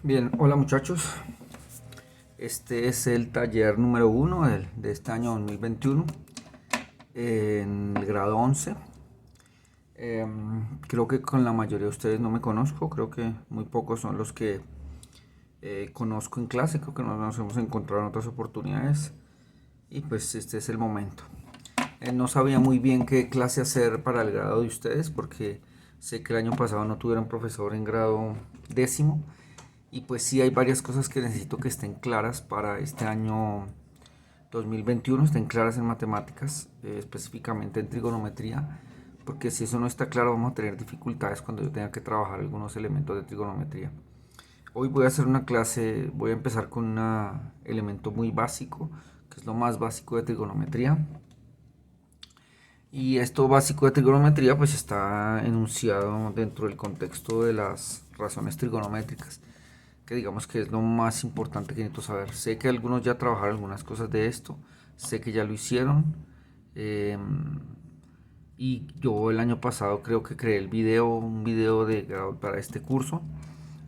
Bien, hola muchachos. Este es el taller número uno de este año 2021 en el grado 11. Creo que con la mayoría de ustedes no me conozco, creo que muy pocos son los que conozco en clase, creo que nos hemos encontrado en otras oportunidades y pues este es el momento. No sabía muy bien qué clase hacer para el grado de ustedes porque sé que el año pasado no tuvieron profesor en grado décimo. Y pues sí hay varias cosas que necesito que estén claras para este año 2021, estén claras en matemáticas, específicamente en trigonometría, porque si eso no está claro vamos a tener dificultades cuando yo tenga que trabajar algunos elementos de trigonometría. Hoy voy a hacer una clase, voy a empezar con un elemento muy básico, que es lo más básico de trigonometría. Y esto básico de trigonometría pues está enunciado dentro del contexto de las razones trigonométricas, que digamos que es lo más importante que necesito saber. Sé que algunos ya trabajaron algunas cosas de esto, sé que ya lo hicieron. eh, y yo el año pasado creo que creé un video para este curso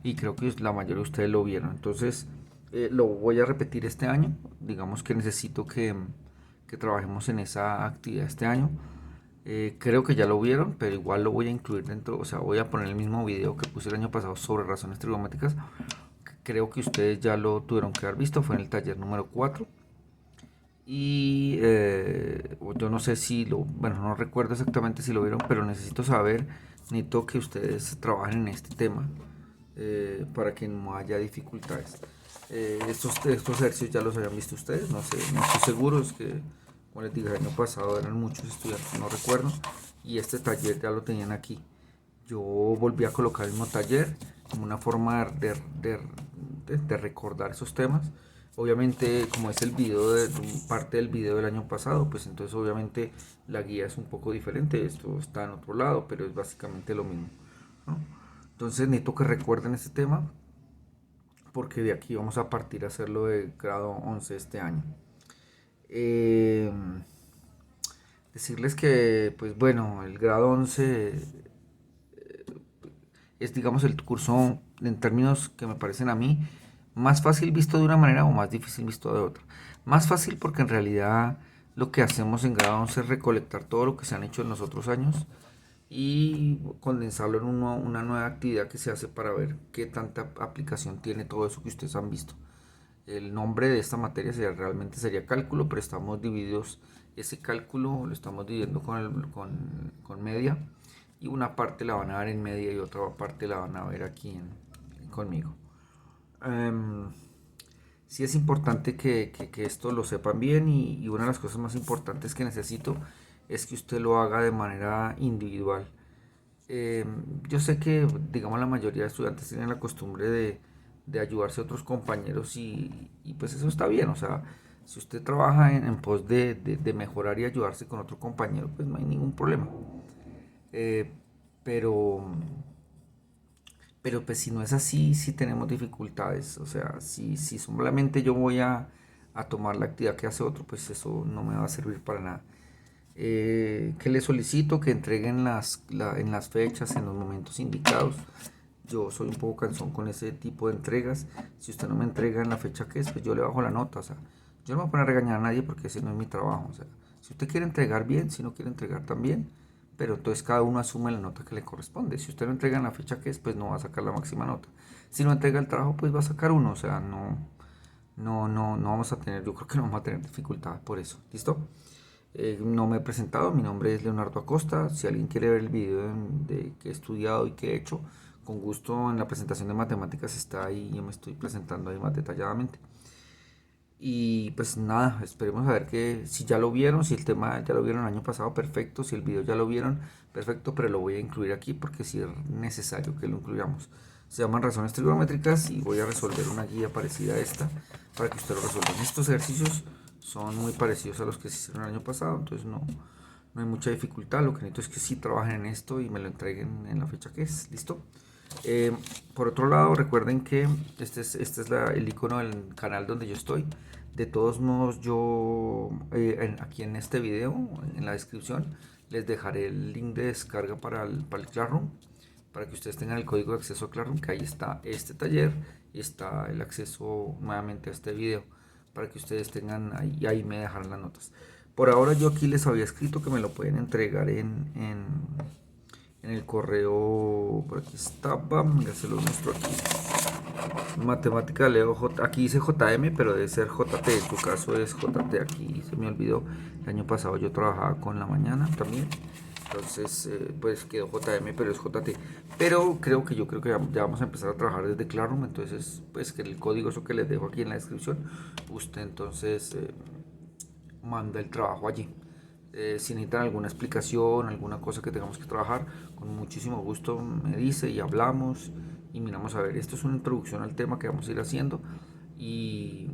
y creo que la mayoría de ustedes lo vieron. Entonces lo voy a repetir este año. Digamos que necesito que trabajemos en esa actividad este año. Creo que ya lo vieron, pero igual lo voy a incluir dentro, o sea, voy a poner el mismo video que puse el año pasado sobre razones trigonométricas. Creo que ustedes ya lo tuvieron que haber visto, fue en el taller número 4. Y yo no sé si bueno, no recuerdo exactamente si lo vieron, pero necesito que ustedes trabajen en este tema para que no haya dificultades. Estos ejercicios ya los habían visto ustedes, no sé, no estoy seguro, es que, como les dije, el año pasado eran muchos estudiantes, no recuerdo, y este taller ya lo tenían aquí. Yo volví a colocar el mismo taller como una forma de recordar esos temas. Obviamente, como es el video de parte del video del año pasado, pues entonces obviamente la guía es un poco diferente. Esto está en otro lado, pero es básicamente lo mismo, ¿no? Entonces necesito que recuerden este tema porque de aquí vamos a partir a hacerlo de grado 11 este año. Eh, Decirles que, pues bueno, el grado 11 es, digamos, el curso en términos que me parecen a mí más fácil visto de una manera o más difícil visto de otra. Más fácil porque en realidad lo que hacemos en grado 11 es recolectar todo lo que se han hecho en los otros años y condensarlo en una nueva actividad que se hace para ver qué tanta aplicación tiene todo eso que ustedes han visto. El nombre de esta materia realmente sería cálculo, pero estamos divididos, ese cálculo lo estamos dividiendo con media y una parte la van a ver en media y otra parte la van a ver aquí conmigo. Um, sí es importante que esto lo sepan bien y una de las cosas más importantes que necesito es que usted lo haga de manera individual. Eh, yo sé que, digamos, la mayoría de estudiantes tienen la costumbre de ayudarse a otros compañeros y pues eso está bien, o sea, si usted trabaja en pos de mejorar y ayudarse con otro compañero, pues no hay ningún problema. Eh, pero, pero pues si no es así, sí tenemos dificultades, o sea, si solamente yo voy a tomar la actividad que hace otro, pues eso no me va a servir para nada. Que les solicito que entreguen en las fechas, en los momentos indicados. Yo soy un poco cansón con ese tipo de entregas. Si usted no me entrega en la fecha que es, pues yo le bajo la nota. O sea, yo no me voy a poner a regañar a nadie porque ese no es mi trabajo. O sea, si usted quiere entregar bien, si no quiere entregar también, pero entonces cada uno asume la nota que le corresponde. Si usted no entrega en la fecha que es, pues no va a sacar la máxima nota. Si no entrega el trabajo, pues va a sacar uno. O sea, no vamos a tener, yo creo que no vamos a tener dificultad por eso. ¿Listo? No me he presentado, mi nombre es Leonardo Acosta. Si alguien quiere ver el video de que he estudiado y que he hecho, con gusto en la presentación de matemáticas está ahí, yo me estoy presentando ahí más detalladamente. Y pues nada, esperemos a ver que si ya lo vieron, si el tema ya lo vieron el año pasado, perfecto, si el video ya lo vieron, perfecto, pero lo voy a incluir aquí porque si es necesario que lo incluyamos. Se llaman razones trigonométricas y voy a resolver una guía parecida a esta para que usted lo resuelva. Estos ejercicios son muy parecidos a los que se hicieron el año pasado, entonces no hay mucha dificultad. Lo que necesito es que sí trabajen en esto y me lo entreguen en la fecha que es. ¿Listo? Eh, por otro lado, recuerden que este es el icono del canal donde yo estoy. De todos modos, yo aquí en este video, en la descripción, les dejaré el link de descarga para el Classroom para que ustedes tengan el código de acceso a Classroom, que ahí está este taller y está el acceso nuevamente a este video, para que ustedes tengan ahí, y ahí me dejarán las notas. Por ahora yo aquí les había escrito que me lo pueden entregar en el correo, por aquí estaba, ya se los muestro aquí. Matemática Leo J, aquí dice JM, pero debe ser JT, en tu caso es JT, aquí se me olvidó. El año pasado yo trabajaba con la mañana también, entonces pues quedó JM, pero es JT. Pero creo que ya vamos a empezar a trabajar desde Classroom, entonces pues que el código, eso que les dejo aquí en la descripción, usted entonces manda el trabajo allí. Si necesitan alguna explicación, alguna cosa que tengamos que trabajar, con muchísimo gusto me dice y hablamos y miramos a ver. Esto es una introducción al tema que vamos a ir haciendo y,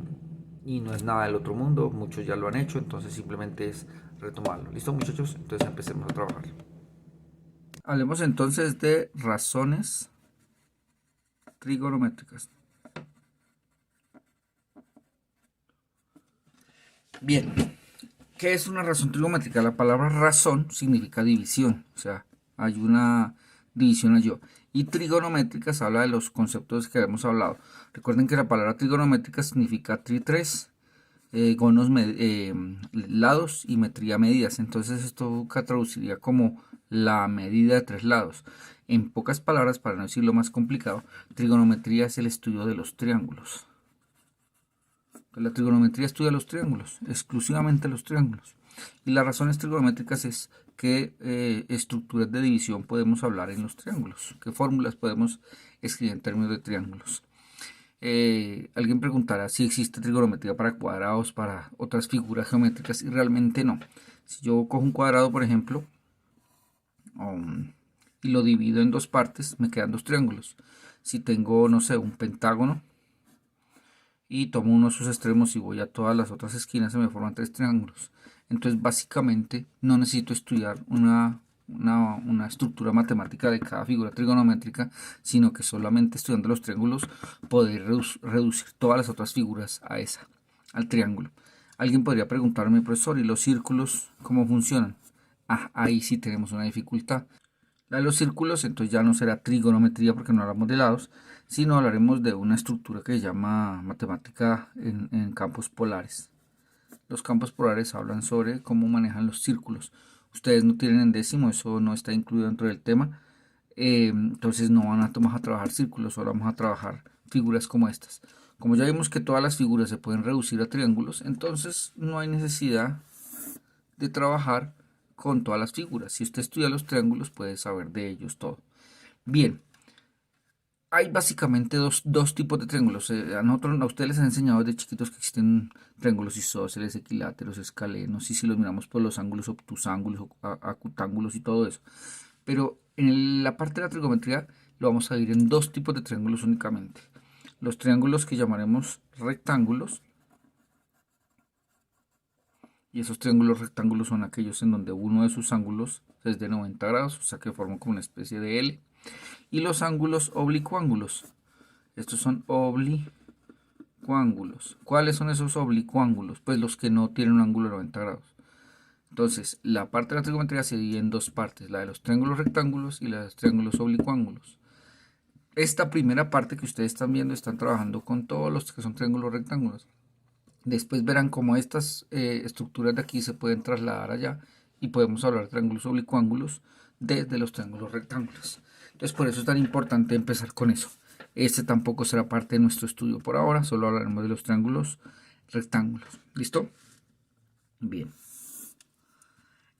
y no es nada del otro mundo, muchos ya lo han hecho, entonces simplemente es retomarlo. ¿Listo, muchachos? Entonces empecemos a trabajar. Hablemos entonces de razones trigonométricas. Bien, ¿qué es una razón trigonométrica? La palabra razón significa división, o sea, hay una división allí. Y trigonométricas habla de los conceptos que hemos hablado. Recuerden que la palabra trigonométrica significa tri 3, gonos lados y metría medidas. Entonces esto traduciría como la medida de 3 lados. En pocas palabras, para no decirlo más complicado, trigonometría es el estudio de los triángulos. La trigonometría estudia los triángulos, exclusivamente los triángulos. Y las razones trigonométricas es qué estructuras de división podemos hablar en los triángulos, qué fórmulas podemos escribir en términos de triángulos. Alguien preguntará si existe trigonometría para cuadrados, para otras figuras geométricas, y realmente no. Si yo cojo un cuadrado, por ejemplo, y lo divido en dos partes, me quedan dos triángulos. Si tengo, no sé, un pentágono, y tomo uno de sus extremos y voy a todas las otras esquinas, se me forman tres triángulos. Entonces básicamente no necesito estudiar una estructura matemática de cada figura trigonométrica, sino que solamente estudiando los triángulos poder reducir todas las otras figuras a al triángulo. Alguien podría preguntarme, profesor, ¿y los círculos cómo funcionan? Ahí sí tenemos una dificultad. La de los círculos entonces ya no será trigonometría porque no hablamos de lados, sino hablaremos de una estructura que se llama matemática en campos polares. Los campos polares hablan sobre cómo manejan los círculos. Ustedes no tienen en décimo, eso no está incluido dentro del tema, entonces no van a trabajar círculos, solo vamos a trabajar figuras como estas. Como ya vimos que todas las figuras se pueden reducir a triángulos, entonces no hay necesidad de trabajar con todas las figuras. Si usted estudia los triángulos puede saber de ellos todo. Bien, hay básicamente dos tipos de triángulos. A ustedes les han enseñado desde chiquitos que existen triángulos isósceles, equiláteros, escalenos, y si los miramos por los ángulos, obtusángulos, acutángulos y todo eso. Pero en la parte de la trigonometría lo vamos a dividir en dos tipos de triángulos únicamente. Los triángulos que llamaremos rectángulos, y esos triángulos rectángulos son aquellos en donde uno de sus ángulos es de 90 grados, o sea que forman como una especie de L. Y los ángulos oblicuángulos. Estos son oblicuángulos. ¿Cuáles son esos oblicuángulos? Pues los que no tienen un ángulo de 90 grados. Entonces, la parte de la trigonometría se divide en dos partes, la de los triángulos rectángulos y la de los triángulos oblicuángulos. Esta primera parte que ustedes están viendo, están trabajando con todos los que son triángulos rectángulos. Después verán cómo estas estructuras de aquí se pueden trasladar allá y podemos hablar de triángulos oblicuángulos desde los triángulos rectángulos. Entonces por eso es tan importante empezar con eso. Este tampoco será parte de nuestro estudio por ahora, solo hablaremos de los triángulos rectángulos. ¿Listo? Bien.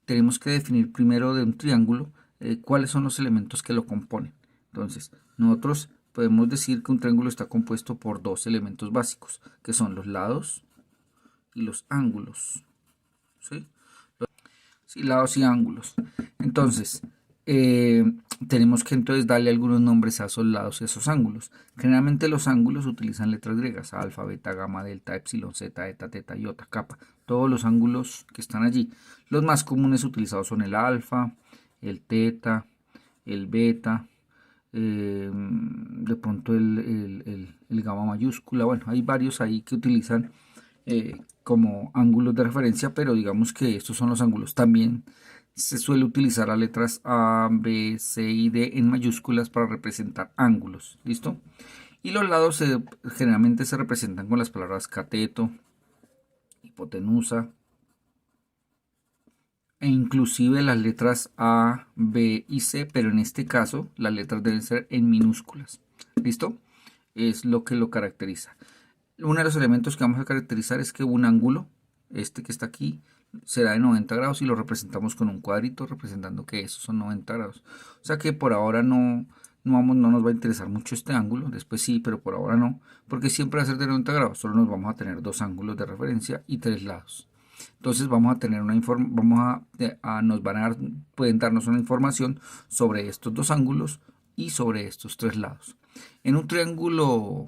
Tenemos que definir primero de un triángulo cuáles son los elementos que lo componen. Entonces, nosotros podemos decir que un triángulo está compuesto por dos elementos básicos, que son los lados y los ángulos. ¿Sí? Sí, lados y ángulos. Entonces, tenemos que entonces darle algunos nombres a esos lados y a esos ángulos. Generalmente los ángulos utilizan letras griegas, alfa, beta, gamma, delta, epsilon, zeta, eta, teta, iota, kappa. Todos los ángulos que están allí. Los más comunes utilizados son el alfa, el teta, el beta, de pronto el gamma mayúscula. Bueno, hay varios ahí que utilizan como ángulos de referencia, pero digamos que estos son los ángulos. También Se suele utilizar las letras A, B, C y D en mayúsculas para representar ángulos. ¿Listo? Y los lados generalmente se representan con las palabras cateto, hipotenusa, e inclusive las letras A, B y C, pero en este caso las letras deben ser en minúsculas. ¿Listo? Es lo que lo caracteriza. Uno de los elementos que vamos a caracterizar es que un ángulo, este que está aquí, será de 90 grados y lo representamos con un cuadrito representando que esos son 90 grados. O sea que por ahora no nos va a interesar mucho este ángulo, después sí, pero por ahora no, porque siempre va a ser de 90 grados, solo nos vamos a tener dos ángulos de referencia y tres lados. Entonces vamos a tener nos van a dar, pueden darnos una información sobre estos dos ángulos y sobre estos tres lados. En un triángulo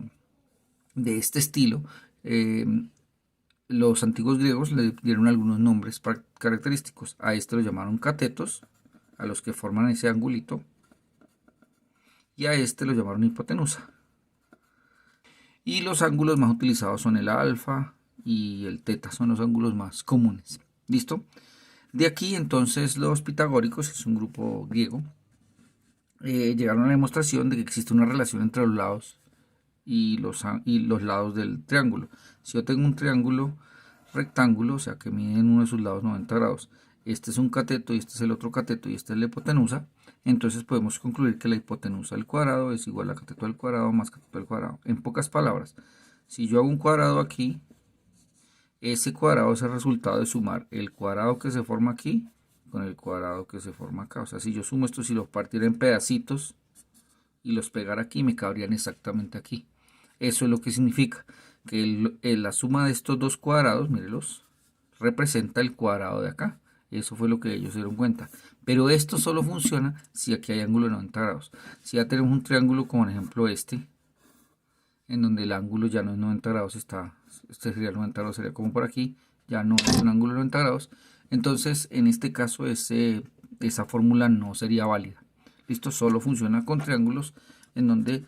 de este estilo, los antiguos griegos le dieron algunos nombres característicos. A este lo llamaron catetos, a los que forman ese angulito, y a este lo llamaron hipotenusa. Y los ángulos más utilizados son el alfa y el teta, son los ángulos más comunes. ¿Listo? De aquí entonces los pitagóricos, que es un grupo griego, llegaron a la demostración de que existe una relación entre los lados y los lados del triángulo. Si yo tengo un triángulo rectángulo, o sea que mide en uno de sus lados 90 grados, este es un cateto y este es el otro cateto y esta es la hipotenusa, entonces podemos concluir que la hipotenusa al cuadrado es igual a cateto al cuadrado más cateto al cuadrado. En pocas palabras, si yo hago un cuadrado aquí, ese cuadrado es el resultado de sumar el cuadrado que se forma aquí con el cuadrado que se forma acá. O sea, si yo sumo esto, si los partiera en pedacitos y los pegara aquí, me cabrían exactamente aquí. Eso es lo que significa que la suma de estos dos cuadrados, mírelos, representa el cuadrado de acá. Eso fue lo que ellos se dieron cuenta. Pero esto solo funciona si aquí hay ángulo de 90 grados. Si ya tenemos un triángulo como por ejemplo este, en donde el ángulo ya no es 90 grados, este sería 90 grados, sería como por aquí, ya no es un ángulo de 90 grados. Entonces, en este caso, esa fórmula no sería válida. Listo, solo funciona con triángulos en donde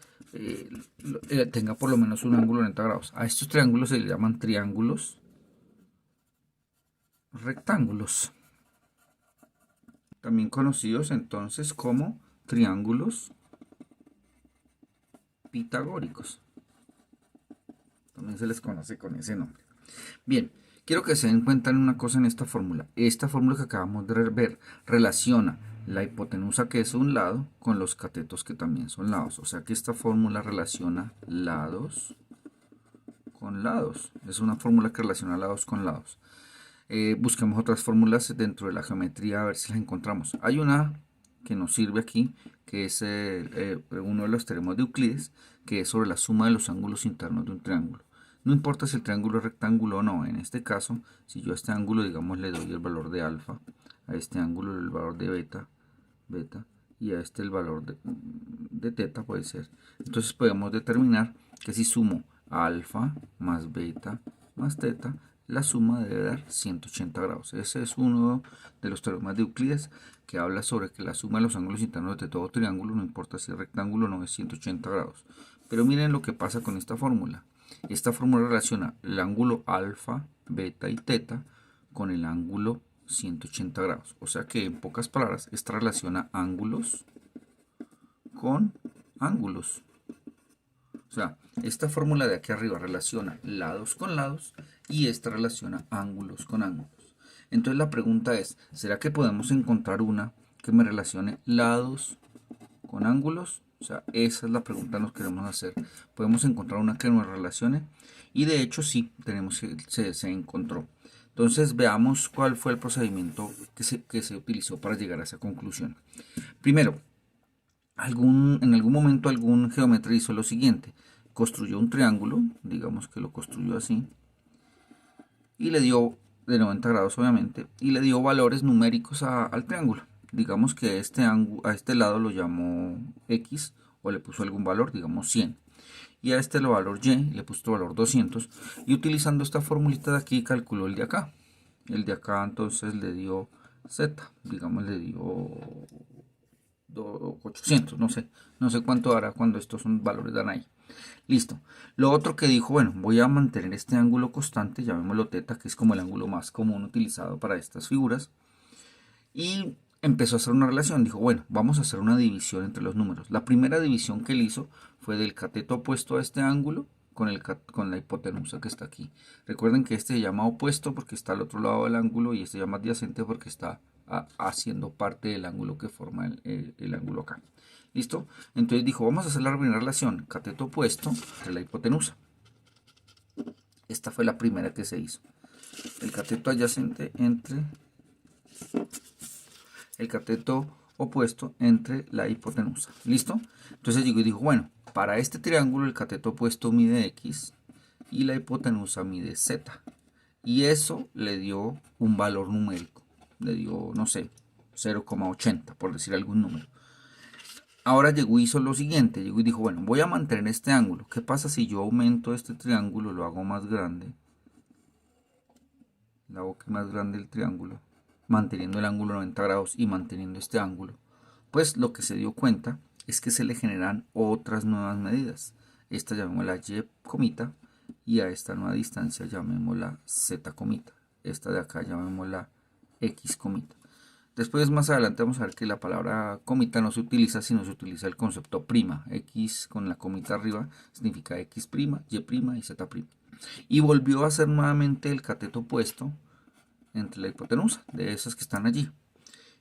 tenga por lo menos un ángulo de 90 grados. A estos triángulos se les llaman triángulos rectángulos, también conocidos entonces como triángulos pitagóricos. También se les conoce con ese nombre. Bien, quiero que se den cuenta en una cosa en esta fórmula. Esta fórmula que acabamos de ver relaciona la hipotenusa, que es un lado, con los catetos, que también son lados. O sea que esta fórmula relaciona lados con lados. Es una fórmula que relaciona lados con lados. Busquemos otras fórmulas dentro de la geometría a ver si las encontramos. Hay una que nos sirve aquí, que es uno de los teoremas de Euclides, que es sobre la suma de los ángulos internos de un triángulo. No importa si el triángulo es rectángulo o no. En este caso, si yo a este ángulo, digamos, le doy el valor de alfa, a este ángulo el valor de beta, y a este el valor de teta puede ser. Entonces podemos determinar que si sumo alfa más beta más teta, la suma debe dar 180 grados. Ese es uno de los teoremas de Euclides que habla sobre que la suma de los ángulos internos de todo triángulo, no importa si es rectángulo o no, es 180 grados. Pero miren lo que pasa con esta fórmula. Esta fórmula relaciona el ángulo alfa, beta y teta con el ángulo 180 grados. O sea que en pocas palabras, esta relaciona ángulos con ángulos. O sea, esta fórmula de aquí arriba relaciona lados con lados y esta relaciona ángulos con ángulos. Entonces la pregunta es, ¿será que podemos encontrar una que me relacione lados con ángulos? O sea, esa es la pregunta que nos queremos hacer. ¿Podemos encontrar una que nos relacione? Y de hecho sí, se encontró. Entonces veamos cuál fue el procedimiento que se utilizó para llegar a esa conclusión. Primero, en algún momento algún geómetra hizo lo siguiente. Construyó un triángulo, digamos que lo construyó así, y le dio de 90 grados obviamente, y le dio valores numéricos al triángulo. Digamos que a este lado lo llamó X o le puso algún valor, digamos 100. Y a este el valor Y le puso el valor 200. Y utilizando esta formulita de aquí calculó el de acá. El de acá entonces le dio Z, digamos le dio 800, no sé cuánto hará cuando estos son valores dan ahí. Listo. Lo otro que dijo, bueno, voy a mantener este ángulo constante, llamémoslo teta, que es como el ángulo más común utilizado para estas figuras. y empezó a hacer una relación. Dijo, bueno, vamos a hacer una división entre los números. La primera división que él hizo fue del cateto opuesto a este ángulo con la hipotenusa que está aquí. Recuerden que este se llama opuesto porque está al otro lado del ángulo y este se llama adyacente porque está haciendo parte del ángulo que forma el ángulo acá. ¿Listo? Entonces dijo, vamos a hacer la primera relación, cateto opuesto entre la hipotenusa. Esta fue la primera que se hizo. El cateto adyacente entre el cateto opuesto entre la hipotenusa. ¿Listo? Entonces dijo, bueno, para este triángulo el cateto opuesto mide x y la hipotenusa mide z. Y eso le dio un valor numérico. Le dio, no sé, 0,80 por decir algún número. Ahora llegó y hizo lo siguiente. Llegó y dijo, bueno, voy a mantener este ángulo. ¿Qué pasa si yo aumento este triángulo, lo hago más grande? Le hago que más grande el triángulo, manteniendo el ángulo 90 grados y manteniendo este ángulo. Pues lo que se dio cuenta es que se le generan otras nuevas medidas. Esta llamémosla y comita y a esta nueva distancia llamémosla z comita. Esta de acá llamémosla x comita. Después más adelante vamos a ver que la palabra comita no se utiliza, sino se utiliza el concepto prima. X con la comita arriba significa x prima, y prima y z prima. Y volvió a hacer nuevamente el cateto opuesto entre la hipotenusa, de esas que están allí.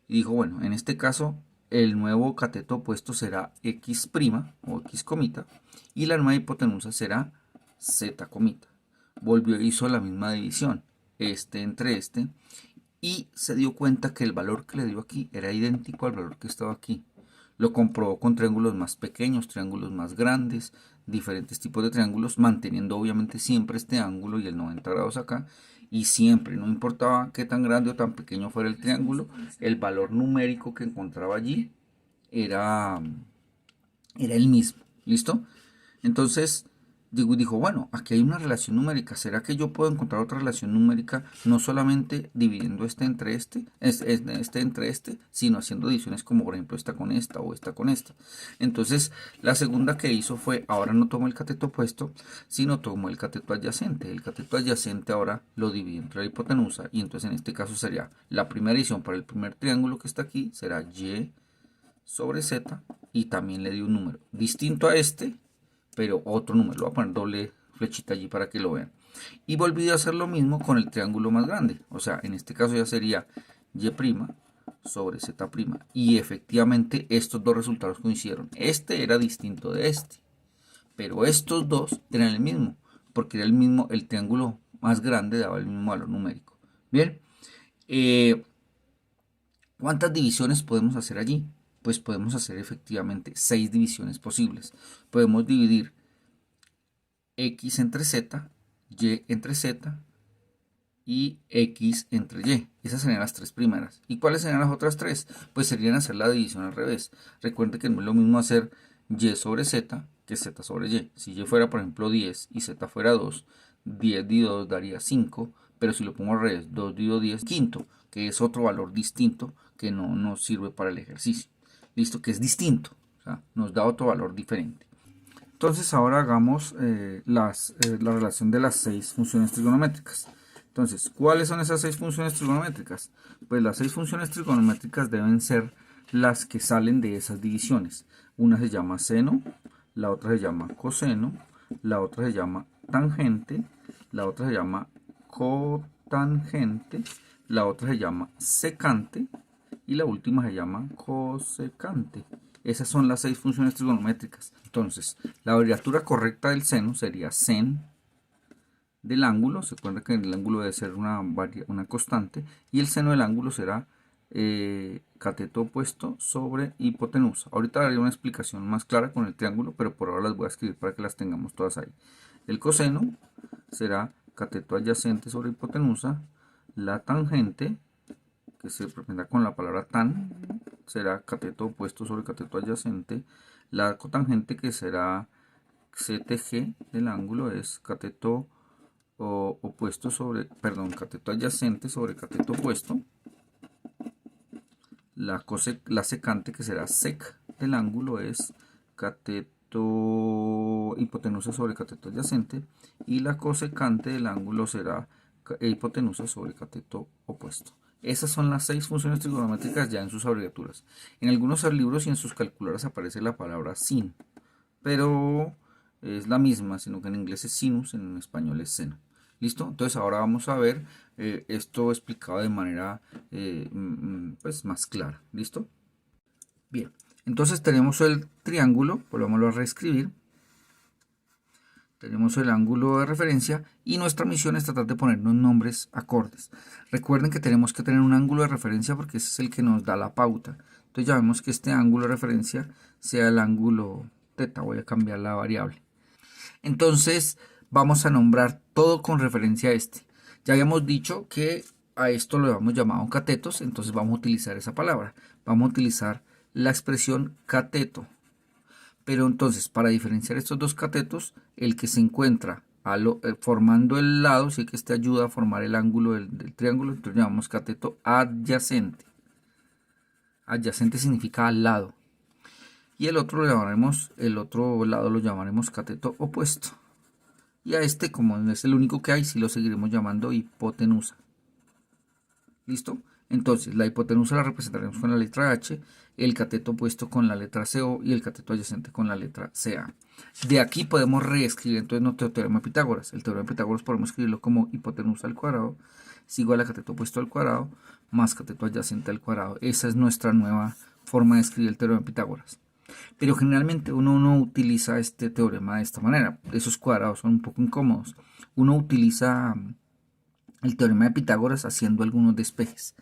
Y dijo, bueno, en este caso el nuevo cateto opuesto será x prima o x comita y la nueva hipotenusa será z comita. Volvió e hizo la misma división, este entre este, y se dio cuenta que el valor que le dio aquí era idéntico al valor que estaba aquí. Lo comprobó con triángulos más pequeños, triángulos más grandes, diferentes tipos de triángulos, manteniendo obviamente siempre este ángulo y el 90 grados acá. Y siempre, no importaba qué tan grande o tan pequeño fuera el triángulo, el valor numérico que encontraba allí era el mismo. ¿Listo? Entonces dijo, bueno, aquí hay una relación numérica. ¿Será que yo puedo encontrar otra relación numérica no solamente dividiendo este entre este, sino haciendo divisiones como por ejemplo esta con esta o esta con esta? Entonces la segunda que hizo fue, ahora no tomó el cateto opuesto, sino tomó el cateto adyacente. El cateto adyacente ahora lo divide entre la hipotenusa y entonces en este caso sería la primera división para el primer triángulo que está aquí, será y sobre z y también le dio un número distinto a este, pero otro número. Lo voy a poner doble flechita allí para que lo vean. Y volví a hacer lo mismo con el triángulo más grande. O sea, en este caso ya sería y' sobre z'. Y efectivamente estos dos resultados coincidieron. Este era distinto de este, pero estos dos eran el mismo, porque era el mismo, el triángulo más grande daba el mismo valor numérico. Bien, ¿cuántas divisiones podemos hacer allí? Pues podemos hacer efectivamente 6 divisiones posibles. Podemos dividir x entre z, y entre z y x entre y. Esas serían las tres primeras. ¿Y cuáles serían las otras tres? Pues serían hacer la división al revés. Recuerden que no es lo mismo hacer y sobre z que z sobre y. Si y fuera, por ejemplo, 10 y z fuera 2, 10 dividido 2 daría 5. Pero si lo pongo al revés, 2 dividido 10, quinto, que es otro valor distinto que no nos sirve para el ejercicio. Listo, que es distinto. O sea, nos da otro valor diferente. Entonces ahora hagamos la relación de las 6 funciones trigonométricas. Entonces, ¿cuáles son esas 6 funciones trigonométricas? Pues las 6 funciones trigonométricas deben ser las que salen de esas divisiones. Una se llama seno, la otra se llama coseno, la otra se llama tangente, la otra se llama cotangente, la otra se llama secante y la última se llama cosecante. Esas son las 6 funciones trigonométricas. Entonces, la abreviatura correcta del seno sería sen del ángulo. Se acuerda que el ángulo debe ser una constante. Y el seno del ángulo será cateto opuesto sobre hipotenusa. Ahorita haré una explicación más clara con el triángulo, pero por ahora las voy a escribir para que las tengamos todas ahí. El coseno será cateto adyacente sobre hipotenusa. La tangente, que se representa con la palabra tan, será cateto opuesto sobre cateto adyacente. La cotangente, que será CTG del ángulo, es cateto opuesto sobre, perdón, cateto adyacente sobre cateto opuesto. La secante, que será sec del ángulo, es cateto hipotenusa sobre cateto adyacente. Y la cosecante del ángulo será hipotenusa sobre cateto opuesto. Esas son las 6 funciones trigonométricas ya en sus abreviaturas. En algunos libros y en sus calculadoras aparece la palabra sin, pero es la misma, sino que en inglés es sinus, en español es seno. ¿Listo? Entonces ahora vamos a ver esto explicado de manera pues más clara. ¿Listo? Bien, entonces tenemos el triángulo, volvámoslo a reescribir. Tenemos el ángulo de referencia y nuestra misión es tratar de ponernos nombres acordes. Recuerden que tenemos que tener un ángulo de referencia porque ese es el que nos da la pauta. Entonces ya vemos que este ángulo de referencia sea el ángulo teta. Voy a cambiar la variable. Entonces vamos a nombrar todo con referencia a este. Ya habíamos dicho que a esto lo habíamos llamado catetos, entonces vamos a utilizar esa palabra. Vamos a utilizar la expresión cateto. Pero entonces, para diferenciar estos dos catetos, el que se encuentra formando el lado, sí que este ayuda a formar el ángulo del triángulo, entonces llamamos cateto adyacente. Adyacente significa al lado. Y el otro lado lo llamaremos cateto opuesto. Y a este, como es el único que hay, sí lo seguiremos llamando hipotenusa. ¿Listo? Entonces, la hipotenusa la representaremos con la letra H, el cateto opuesto con la letra CO y el cateto adyacente con la letra CA. De aquí podemos reescribir entonces nuestro teorema de Pitágoras. El teorema de Pitágoras podemos escribirlo como hipotenusa al cuadrado es igual a cateto opuesto al cuadrado más cateto adyacente al cuadrado. Esa es nuestra nueva forma de escribir el teorema de Pitágoras. Pero generalmente uno no utiliza este teorema de esta manera. Esos cuadrados son un poco incómodos. Uno utiliza el teorema de Pitágoras haciendo algunos despejes.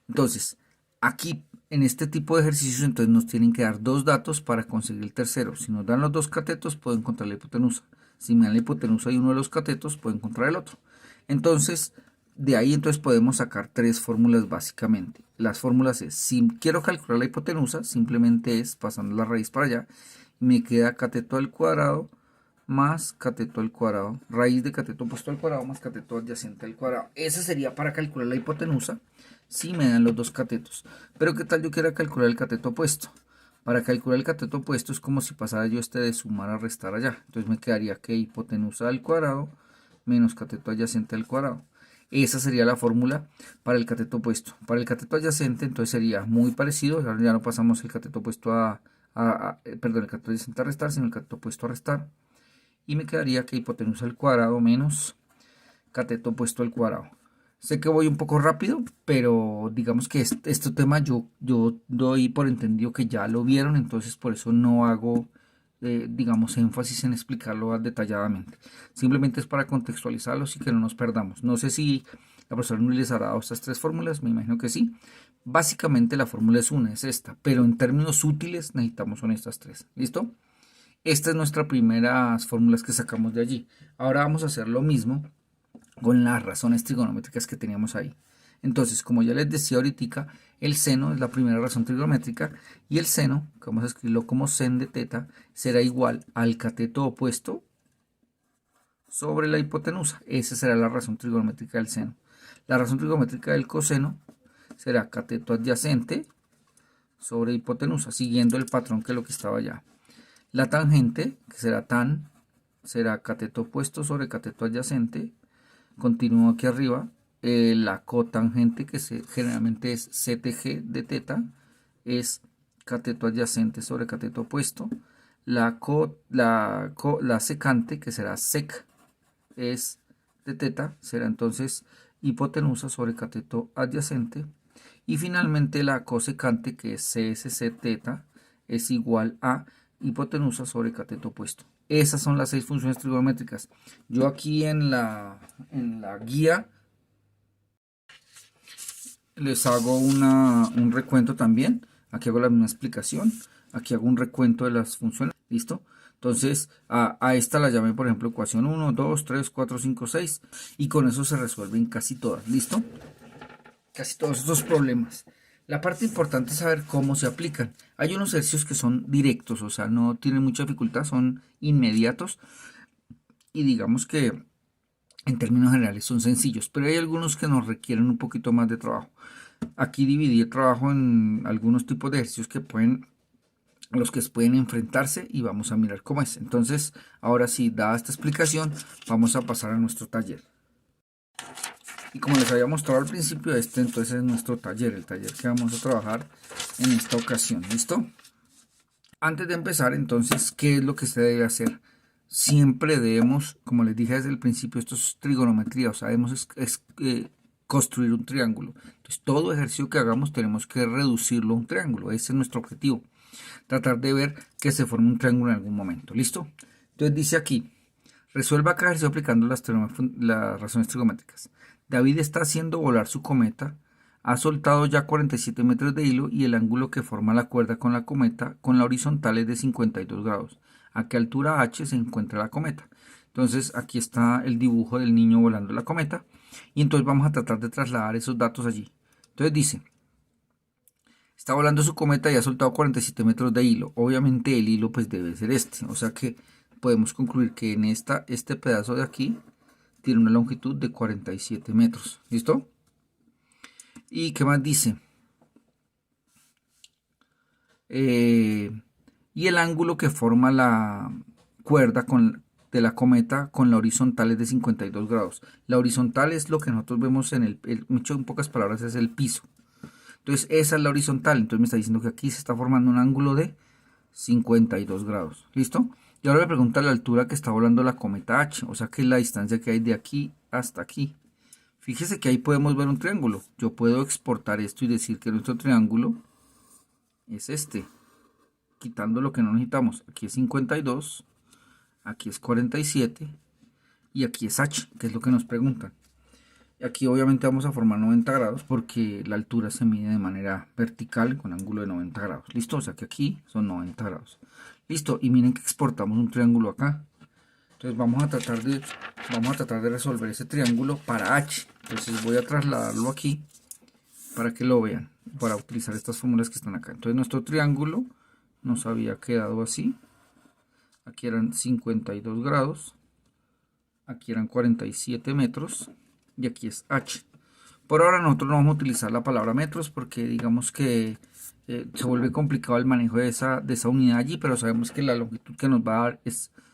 Entonces, aquí en este tipo de ejercicios entonces nos tienen que dar dos datos para conseguir el tercero. Si nos dan los dos catetos, puedo encontrar la hipotenusa. Si me dan la hipotenusa y uno de los catetos, puedo encontrar el otro. Entonces, de ahí entonces podemos sacar tres fórmulas básicamente. Las fórmulas es, si quiero calcular la hipotenusa, simplemente es pasando la raíz para allá. Me queda cateto al cuadrado más cateto al cuadrado, raíz de cateto opuesto al cuadrado más cateto adyacente al cuadrado. Esa sería para calcular la hipotenusa si me dan los dos catetos. Pero ¿qué tal yo quiera calcular el cateto opuesto? Para calcular el cateto opuesto es como si pasara yo de sumar a restar allá. Entonces me quedaría que hipotenusa al cuadrado menos cateto adyacente al cuadrado. Esa sería la fórmula para el cateto opuesto. Para el cateto adyacente entonces sería muy parecido. Ahora ya no pasamos el cateto opuesto perdón, el cateto adyacente a restar, sino el cateto opuesto a restar. Y me quedaría que hipotenusa al cuadrado menos cateto opuesto al cuadrado. Sé que voy un poco rápido, pero digamos que este tema yo doy por entendido que ya lo vieron, entonces por eso no hago, digamos, énfasis en explicarlo detalladamente. Simplemente es para contextualizarlos y que no nos perdamos. No sé si la profesora no les hará dado estas tres fórmulas, me imagino que sí. Básicamente la fórmula es una, es esta, pero en términos útiles necesitamos son estas tres. ¿Listo? Esta es nuestra primeras fórmulas que sacamos de allí. Ahora vamos a hacer lo mismo con las razones trigonométricas que teníamos ahí. Entonces, como ya les decía ahorita, el seno es la primera razón trigonométrica y el seno, que vamos a escribirlo como sen de teta, será igual al cateto opuesto sobre la hipotenusa. Esa será la razón trigonométrica del seno. La razón trigonométrica del coseno será cateto adyacente sobre hipotenusa, siguiendo el patrón que lo que estaba allá. La tangente, que será tan, será cateto opuesto sobre cateto adyacente. Continúo aquí arriba. La cotangente, que generalmente es CTG de teta, es cateto adyacente sobre cateto opuesto. La secante, que será sec, es de teta, será entonces hipotenusa sobre cateto adyacente. Y finalmente la cosecante, que es CSC teta, es igual a hipotenusa sobre cateto opuesto. Esas son las 6 funciones trigonométricas. Yo aquí en la guía les hago un recuento también. Aquí hago la misma explicación. Aquí hago un recuento de las funciones. ¿Listo? Entonces a esta la llamé, por ejemplo, ecuación 1, 2, 3, 4, 5, 6. Y con eso se resuelven casi todas. ¿Listo? Casi todos estos problemas. La parte importante es saber cómo se aplican. Hay unos ejercicios que son directos, o sea, no tienen mucha dificultad, son inmediatos y digamos que en términos generales son sencillos, pero hay algunos que nos requieren un poquito más de trabajo. Aquí dividí el trabajo en algunos tipos de ejercicios a los que pueden enfrentarse y vamos a mirar cómo es. Entonces, ahora sí, dada esta explicación, vamos a pasar a nuestro taller. Y como les había mostrado al principio, entonces es nuestro taller, el taller que vamos a trabajar en esta ocasión. ¿Listo? Antes de empezar, entonces, ¿qué es lo que se debe hacer? Siempre debemos, como les dije desde el principio, esto es trigonometría, o sea, debemos construir un triángulo. Entonces, todo ejercicio que hagamos tenemos que reducirlo a un triángulo. Ese es nuestro objetivo. Tratar de ver que se forme un triángulo en algún momento. ¿Listo? Entonces dice aquí, resuelva cada ejercicio aplicando las razones trigonométricas. David está haciendo volar su cometa. Ha soltado ya 47 metros de hilo y el ángulo que forma la cuerda con la cometa con la horizontal es de 52 grados. ¿A qué altura h se encuentra la cometa? Entonces aquí está el dibujo del niño volando la cometa y entonces vamos a tratar de trasladar esos datos allí. Entonces dice, está volando su cometa y ha soltado 47 metros de hilo. Obviamente el hilo pues debe ser este, o sea que podemos concluir que en este pedazo de aquí tiene una longitud de 47 metros. ¿Listo? ¿Y qué más dice? Y el ángulo que forma la cuerda de la cometa con la horizontal es de 52 grados. La horizontal es lo que nosotros vemos en pocas palabras, es el piso. Entonces esa es la horizontal. Entonces me está diciendo que aquí se está formando un ángulo de 52 grados. ¿Listo? Y ahora me pregunta la altura que está volando la cometa H. O sea que es la distancia que hay de aquí hasta aquí. Fíjese que ahí podemos ver un triángulo. Yo puedo exportar esto y decir que nuestro triángulo es este. Quitando lo que no necesitamos. Aquí es 52. Aquí es 47. Y aquí es H, que es lo que nos preguntan. Aquí obviamente vamos a formar 90 grados porque la altura se mide de manera vertical con ángulo de 90 grados. ¿Listo? O sea que aquí son 90 grados. Listo. Y miren que exportamos un triángulo acá. Entonces vamos a tratar de resolver ese triángulo para H. Entonces voy a trasladarlo aquí para que lo vean, para utilizar estas fórmulas que están acá. Entonces nuestro triángulo nos había quedado así. Aquí eran 52 grados, aquí eran 47 metros y aquí es H. Por ahora nosotros no vamos a utilizar la palabra metros porque digamos que se vuelve complicado el manejo de esa unidad allí, pero sabemos que la longitud que nos va a dar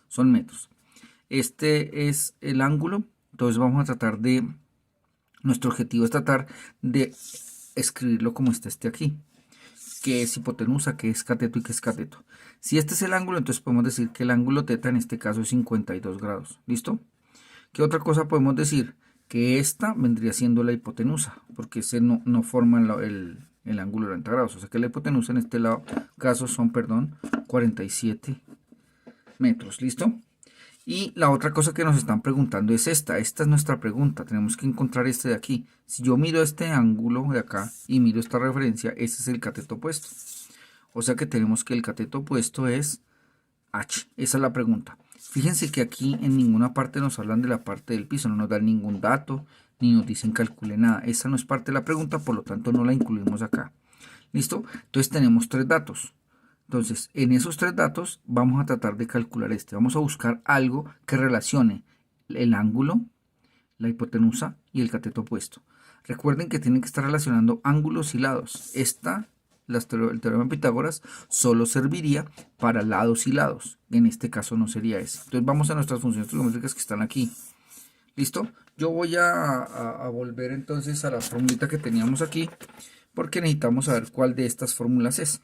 son metros. Este es el ángulo, entonces vamos a tratar nuestro objetivo es tratar de escribirlo como está aquí, que es hipotenusa, que es cateto y que es cateto. Si este es el ángulo, entonces podemos decir que el ángulo teta en este caso es 52 grados, ¿listo? ¿Qué otra cosa podemos decir? Que esta vendría siendo la hipotenusa, porque ese no forma el ángulo de 90 grados, o sea que la hipotenusa en este caso son, 47 metros, ¿listo? Y la otra cosa que nos están preguntando es esta es nuestra pregunta, tenemos que encontrar este de aquí. Si yo miro este ángulo de acá y miro esta referencia, ese es el cateto opuesto. O sea que tenemos que el cateto opuesto es H, esa es la pregunta. Fíjense que aquí en ninguna parte nos hablan de la parte del piso, no nos dan ningún dato, ni nos dicen calcule nada. Esa no es parte de la pregunta, por lo tanto no la incluimos acá. ¿Listo? Entonces tenemos tres datos. Entonces, en esos tres datos vamos a tratar de calcular este. Vamos a buscar algo que relacione el ángulo, la hipotenusa y el cateto opuesto. Recuerden que tienen que estar relacionando ángulos y lados. El teorema de Pitágoras solo serviría para lados y lados. En este caso no sería ese. Entonces vamos a nuestras funciones trigonométricas que están aquí. ¿Listo? Yo voy a volver entonces a la formulita que teníamos aquí porque necesitamos saber cuál de estas fórmulas es.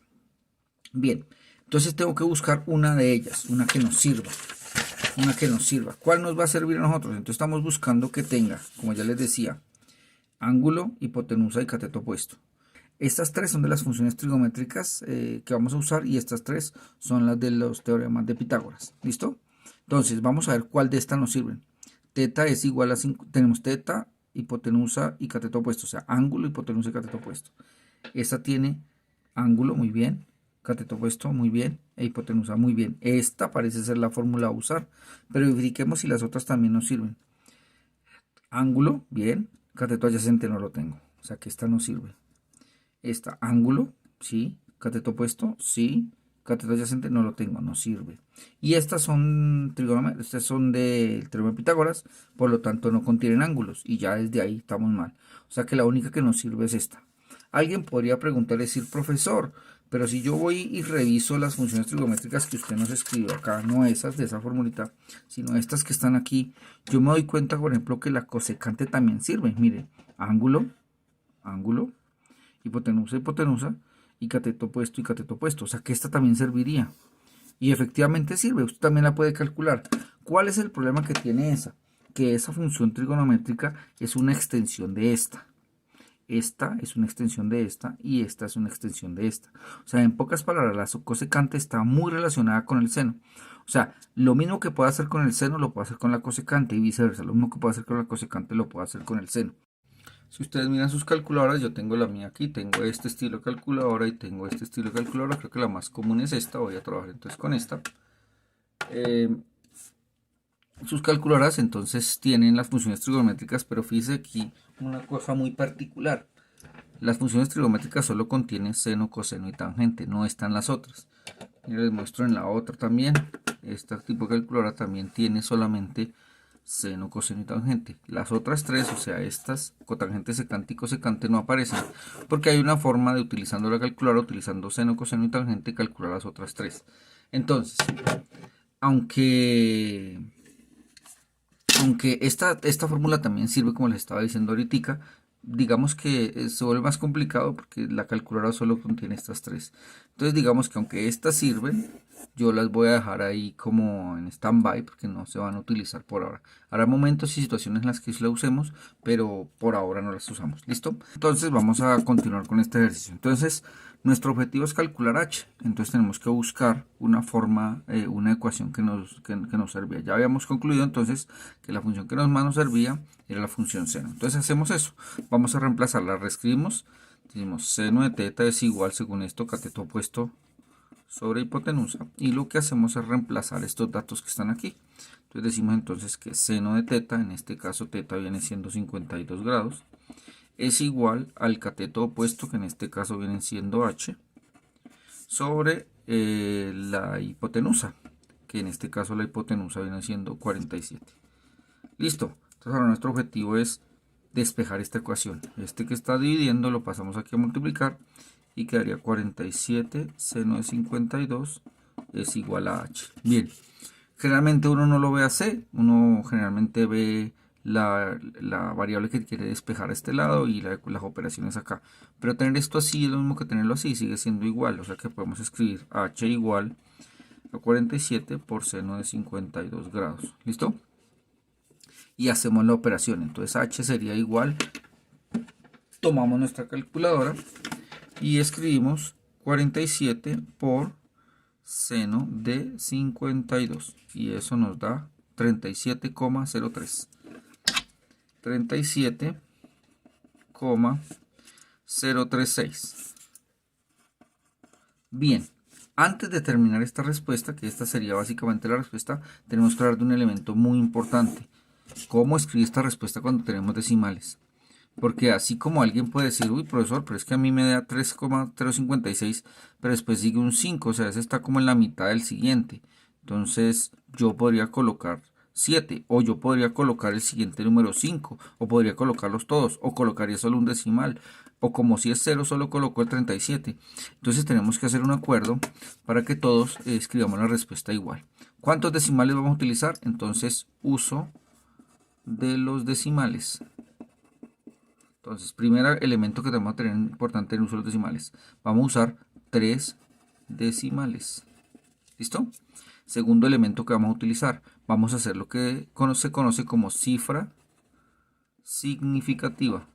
Bien, entonces tengo que buscar una de ellas, una que nos sirva. ¿Cuál nos va a servir a nosotros? Entonces estamos buscando que tenga, como ya les decía, ángulo, hipotenusa y cateto opuesto. Estas tres son de las funciones trigonométricas que vamos a usar y estas tres son las de los teoremas de Pitágoras. ¿Listo? Entonces vamos a ver cuál de estas nos sirven. Teta es igual a 5, tenemos teta, hipotenusa y cateto opuesto, o sea, ángulo, hipotenusa y cateto opuesto. Esta tiene ángulo, muy bien. Cateto opuesto, muy bien, e hipotenusa, muy bien. Esta parece ser la fórmula a usar, pero verifiquemos si las otras también nos sirven. Ángulo, bien, cateto adyacente no lo tengo, o sea que esta no sirve. Esta, ángulo, sí, cateto opuesto, sí, cateto adyacente no lo tengo, no sirve. Y estas son del teorema de Pitágoras, por lo tanto no contienen ángulos, y ya desde ahí estamos mal. O sea que la única que nos sirve es esta. Alguien podría preguntar, decir, profesor, Pero si yo voy y reviso las funciones trigonométricas que usted nos escribió acá, no esas de esa formulita, sino estas que están aquí, yo me doy cuenta, por ejemplo, que la cosecante también sirve. Mire, ángulo, ángulo, hipotenusa, hipotenusa, y cateto opuesto y cateto opuesto. O sea que esta también serviría. Y efectivamente sirve, usted también la puede calcular. ¿Cuál es el problema que tiene esa? Que esa función trigonométrica es una extensión de esta. Esta es una extensión de esta y esta es una extensión de esta. O sea, en pocas palabras, la cosecante está muy relacionada con el seno. O sea, lo mismo que puede hacer con el seno lo puede hacer con la cosecante y viceversa. Lo mismo que puede hacer con la cosecante lo puede hacer con el seno. Si ustedes miran sus calculadoras, yo tengo la mía aquí, tengo este estilo de calculadora y tengo este estilo de calculadora. Creo que la más común es esta, voy a trabajar entonces con esta. Sus calculadoras entonces tienen las funciones trigonométricas, pero fíjese aquí una cosa muy particular. Las funciones trigonométricas solo contienen seno, coseno y tangente, no están las otras. Y les muestro en la otra también. Este tipo de calculadora también tiene solamente seno, coseno y tangente. Las otras tres, o sea, estas, cotangente, secante y cosecante, no aparecen porque hay una forma de, utilizando la calculadora, utilizando seno, coseno y tangente, calcular las otras tres. Entonces, aunque esta fórmula también sirve, como les estaba diciendo ahorita, digamos que se vuelve más complicado porque la calculadora solo contiene estas tres. Entonces digamos que aunque estas sirven, yo las voy a dejar ahí como en stand-by porque no se van a utilizar por ahora. Habrá momentos y situaciones en las que sí las usemos, pero por ahora no las usamos. ¿Listo? Entonces vamos a continuar con este ejercicio. Entonces nuestro objetivo es calcular h. Entonces tenemos que buscar una forma, una ecuación que nos servía. Ya habíamos concluido entonces que la función que más nos servía era la función seno. Entonces hacemos eso. Vamos a reemplazarla. Reescribimos. Decimos seno de teta es igual, según esto, cateto opuesto sobre hipotenusa. Y lo que hacemos es reemplazar estos datos que están aquí. Entonces decimos entonces que seno de teta, en este caso teta viene siendo 52 grados, es igual al cateto opuesto, que en este caso viene siendo h, sobre la hipotenusa, que en este caso la hipotenusa viene siendo 47. Listo. Entonces ahora nuestro objetivo es despejar esta ecuación. Este que está dividiendo lo pasamos aquí a multiplicar y quedaría 47 seno de 52 es igual a h. Bien, generalmente uno no lo ve a c, uno generalmente ve la variable que quiere despejar a este lado y las operaciones acá. Pero tener esto así es lo mismo que tenerlo así, sigue siendo igual. O sea que podemos escribir h igual a 47 por seno de 52 grados. ¿Listo? Y hacemos la operación. Entonces h sería igual, tomamos nuestra calculadora y escribimos 47 por seno de 52 y eso nos da 37,03. 37,036. Bien, antes de terminar esta respuesta, que esta sería básicamente la respuesta, tenemos que hablar de un elemento muy importante. ¿Cómo escribir esta respuesta cuando tenemos decimales? Porque así como alguien puede decir, uy, profesor, pero es que a mí me da 3,056, pero después sigue un 5, o sea, ese está como en la mitad del siguiente. Entonces, yo podría colocar 7, o yo podría colocar el siguiente número 5, o podría colocarlos todos, o colocaría solo un decimal, o como si es 0, solo coloco el 37. Entonces, tenemos que hacer un acuerdo para que todos escribamos la respuesta igual. ¿Cuántos decimales vamos a utilizar? Entonces, uso de los decimales. Entonces, primer elemento que tenemos que tener importante en el uso de los decimales. Vamos a usar 3 decimales. ¿Listo? Segundo elemento que vamos a utilizar. Vamos a hacer lo que se conoce como cifra significativa.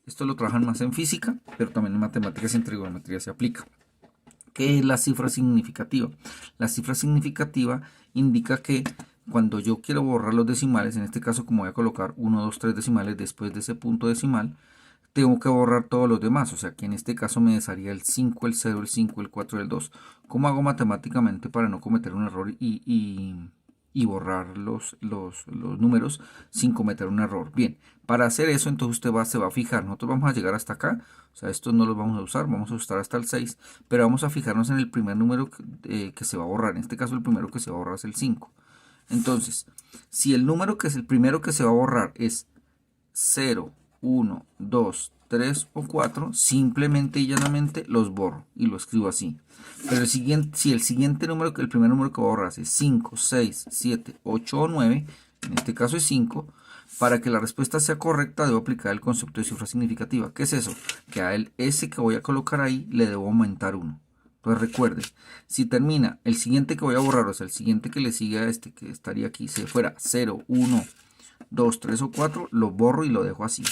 Esto lo trabajan más en física, pero también en matemáticas y en trigonometría se aplica. ¿Qué es la cifra significativa? La cifra significativa indica que cuando yo quiero borrar los decimales, en este caso como voy a colocar 1, 2, 3 decimales después de ese punto decimal, tengo que borrar todos los demás. O sea que en este caso me desharía el 5, el 0, el 5, el 4, el 2. ¿Cómo hago matemáticamente para no cometer un error y borrar los números sin cometer un error? Bien, para hacer eso entonces usted se va a fijar. Nosotros vamos a llegar hasta acá. O sea, estos no los vamos a usar, vamos a usar hasta el 6. Pero vamos a fijarnos en el primer número que se va a borrar. En este caso el primero que se va a borrar es el 5. Entonces, si el número que es el primero que se va a borrar es 0, 1, 2, 3 o 4, simplemente y llanamente los borro y lo escribo así. Pero si el siguiente número, el primer número que voy a borrar es 5, 6, 7, 8 o 9, en este caso es 5, para que la respuesta sea correcta debo aplicar el concepto de cifra significativa. ¿Qué es eso? Que a el S que voy a colocar ahí le debo aumentar 1. Entonces recuerde, si termina el siguiente que voy a borrar, o sea, el siguiente que le sigue a este, que estaría aquí, si fuera 0, 1, 2, 3 o 4, lo borro y lo dejo así.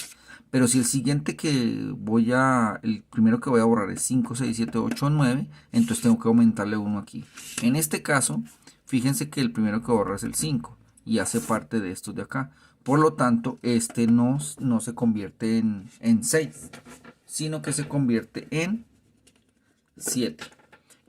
Pero si el siguiente el primero que voy a borrar es 5, 6, 7, 8 o 9, entonces tengo que aumentarle 1 aquí. En este caso, fíjense que el primero que borra es el 5 y hace parte de estos de acá. Por lo tanto, este no se convierte en 6, sino que se convierte en 7.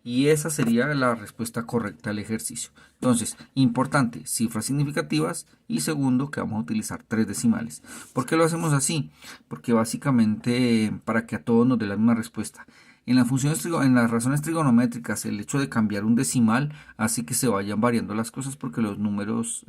Y esa sería la respuesta correcta al ejercicio. Entonces, importante, cifras significativas y segundo, que vamos a utilizar 3 decimales. ¿Por qué lo hacemos así? Porque básicamente para que a todos nos dé la misma respuesta. En las razones trigonométricas, el hecho de cambiar un decimal hace que se vayan variando las cosas porque los números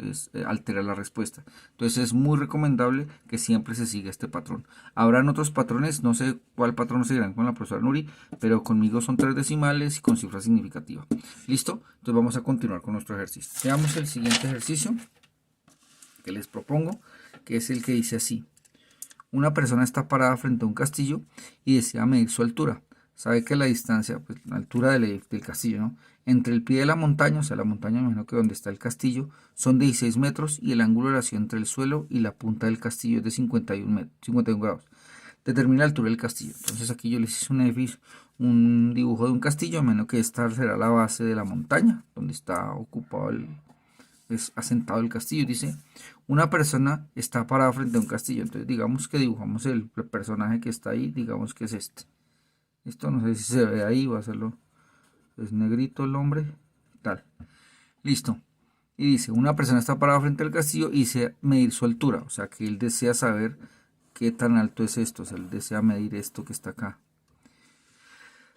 alteran la respuesta. Entonces es muy recomendable que siempre se siga este patrón. Habrán otros patrones, no sé cuál patrón seguirán con la profesora Nuri, pero conmigo son 3 decimales y con cifra significativa. ¿Listo? Entonces vamos a continuar con nuestro ejercicio. Veamos el siguiente ejercicio que les propongo, que es el que dice así. Una persona está parada frente a un castillo y desea medir su altura. Sabe que la distancia, pues la altura del castillo, ¿no? Entre el pie de la montaña, o sea, la montaña, me imagino que donde está el castillo, son 16 metros y el ángulo de relación entre el suelo y la punta del castillo es de 51 grados. Determina la altura del castillo. Entonces aquí yo les hice un dibujo de un castillo, a menos que esta será la base de la montaña, donde está ocupado asentado el castillo. Dice, una persona está parada frente a un castillo. Entonces digamos que dibujamos el personaje que está ahí, digamos que es este. Esto no sé si se ve ahí, voy a hacerlo. Es negrito el hombre. Tal. Listo. Y dice, una persona está parada frente al castillo y desea medir su altura. O sea que él desea saber qué tan alto es esto. O sea, él desea medir esto que está acá.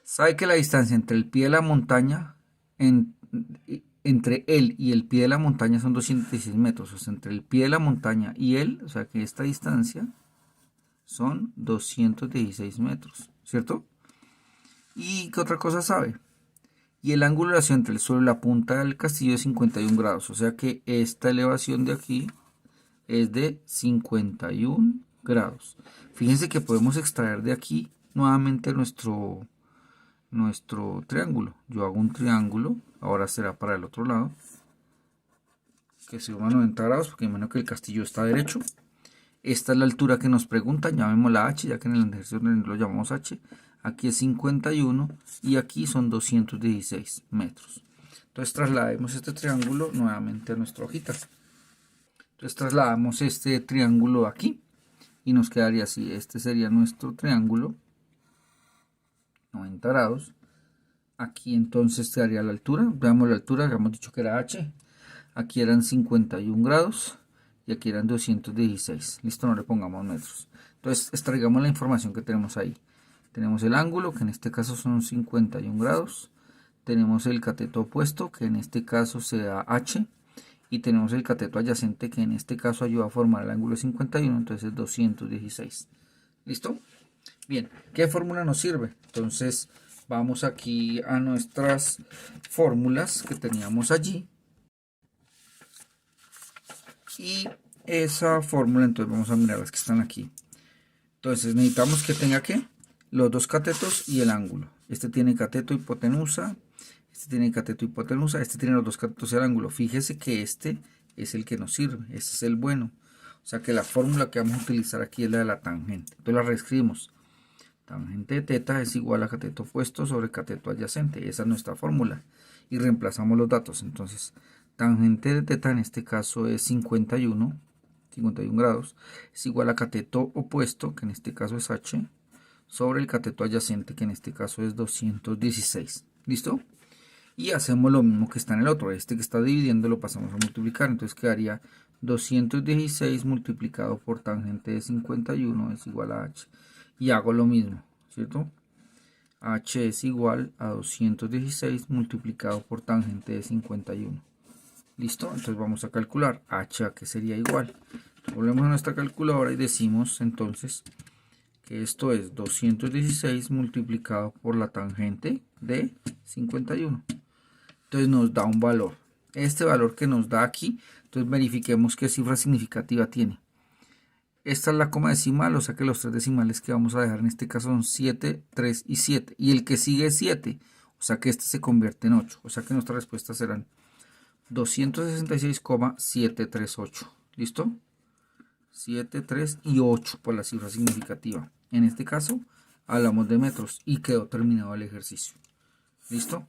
Sabe que la distancia entre el pie de la montaña, entre él y el pie de la montaña son 216 metros. O sea, entre el pie de la montaña y él, o sea que esta distancia son 216 metros. ¿Cierto? ¿Y qué otra cosa sabe? Y el ángulo de elevación entre el suelo y la punta del castillo es 51 grados. O sea que esta elevación de aquí es de 51 grados. Fíjense que podemos extraer de aquí nuevamente nuestro triángulo. Yo hago un triángulo. Ahora será para el otro lado. Que se suma 90 grados porque imagino que el castillo está derecho. Esta es la altura que nos preguntan. Llamémosla H, ya que en el ejercicio lo llamamos H. Aquí es 51 y aquí son 216 metros. Entonces traslademos este triángulo nuevamente a nuestra hojita. Entonces trasladamos este triángulo aquí y nos quedaría así. Este sería nuestro triángulo, 90 grados. Aquí entonces quedaría la altura. Veamos la altura, habíamos dicho que era H. Aquí eran 51 grados y aquí eran 216. Listo, no le pongamos metros. Entonces extraigamos la información que tenemos ahí. Tenemos el ángulo, que en este caso son 51 grados. Tenemos el cateto opuesto, que en este caso sea H. Y tenemos el cateto adyacente, que en este caso ayuda a formar el ángulo 51, entonces es 216. ¿Listo? Bien, ¿qué fórmula nos sirve? Entonces vamos aquí a nuestras fórmulas que teníamos allí. Y esa fórmula, entonces vamos a mirar las que están aquí. Entonces necesitamos que tenga ¿qué? Los dos catetos y el ángulo. Este tiene cateto y hipotenusa. Este tiene cateto y hipotenusa. Este tiene los dos catetos y el ángulo. Fíjese que este es el que nos sirve. Este es el bueno. O sea que la fórmula que vamos a utilizar aquí es la de la tangente. Entonces la reescribimos. Tangente de teta es igual a cateto opuesto sobre cateto adyacente. Esa es nuestra fórmula. Y reemplazamos los datos. Entonces, tangente de teta en este caso es 51 grados. Es igual a cateto opuesto, que en este caso es H, sobre el cateto adyacente, que en este caso es 216. ¿Listo? Y hacemos lo mismo que está en el otro. Este que está dividiendo lo pasamos a multiplicar. Entonces quedaría 216 multiplicado por tangente de 51 es igual a H. Y hago lo mismo, ¿cierto? H es igual a 216 multiplicado por tangente de 51. ¿Listo? Entonces vamos a calcular H, a que sería igual. Volvemos a nuestra calculadora y decimos entonces que esto es 216 multiplicado por la tangente de 51. Entonces nos da un valor. Este valor que nos da aquí, entonces verifiquemos qué cifra significativa tiene. Esta es la coma decimal, o sea que los tres decimales que vamos a dejar en este caso son 7, 3 y 7. Y el que sigue es 7, o sea que este se convierte en 8. O sea que nuestras respuestas serán 266,738. ¿Listo? 7, 3 y 8 por la cifra significativa. En este caso hablamos de metros y quedó terminado el ejercicio. ¿Listo?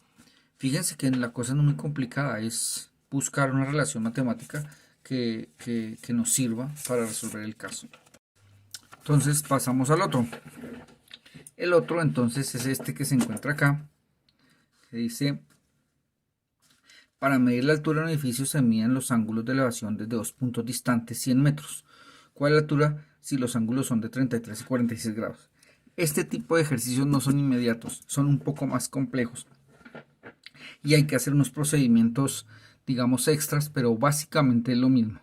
Fíjense que la cosa no es muy complicada, es buscar una relación matemática que nos sirva para resolver el caso. Entonces pasamos al otro. El otro entonces es este que se encuentra acá, que dice: para medir la altura de un edificio se miden los ángulos de elevación desde dos puntos distantes 100 metros. ¿Cuál es la altura si los ángulos son de 33 y 46 grados? Este tipo de ejercicios no son inmediatos, son un poco más complejos. Y hay que hacer unos procedimientos, digamos, extras, pero básicamente es lo mismo.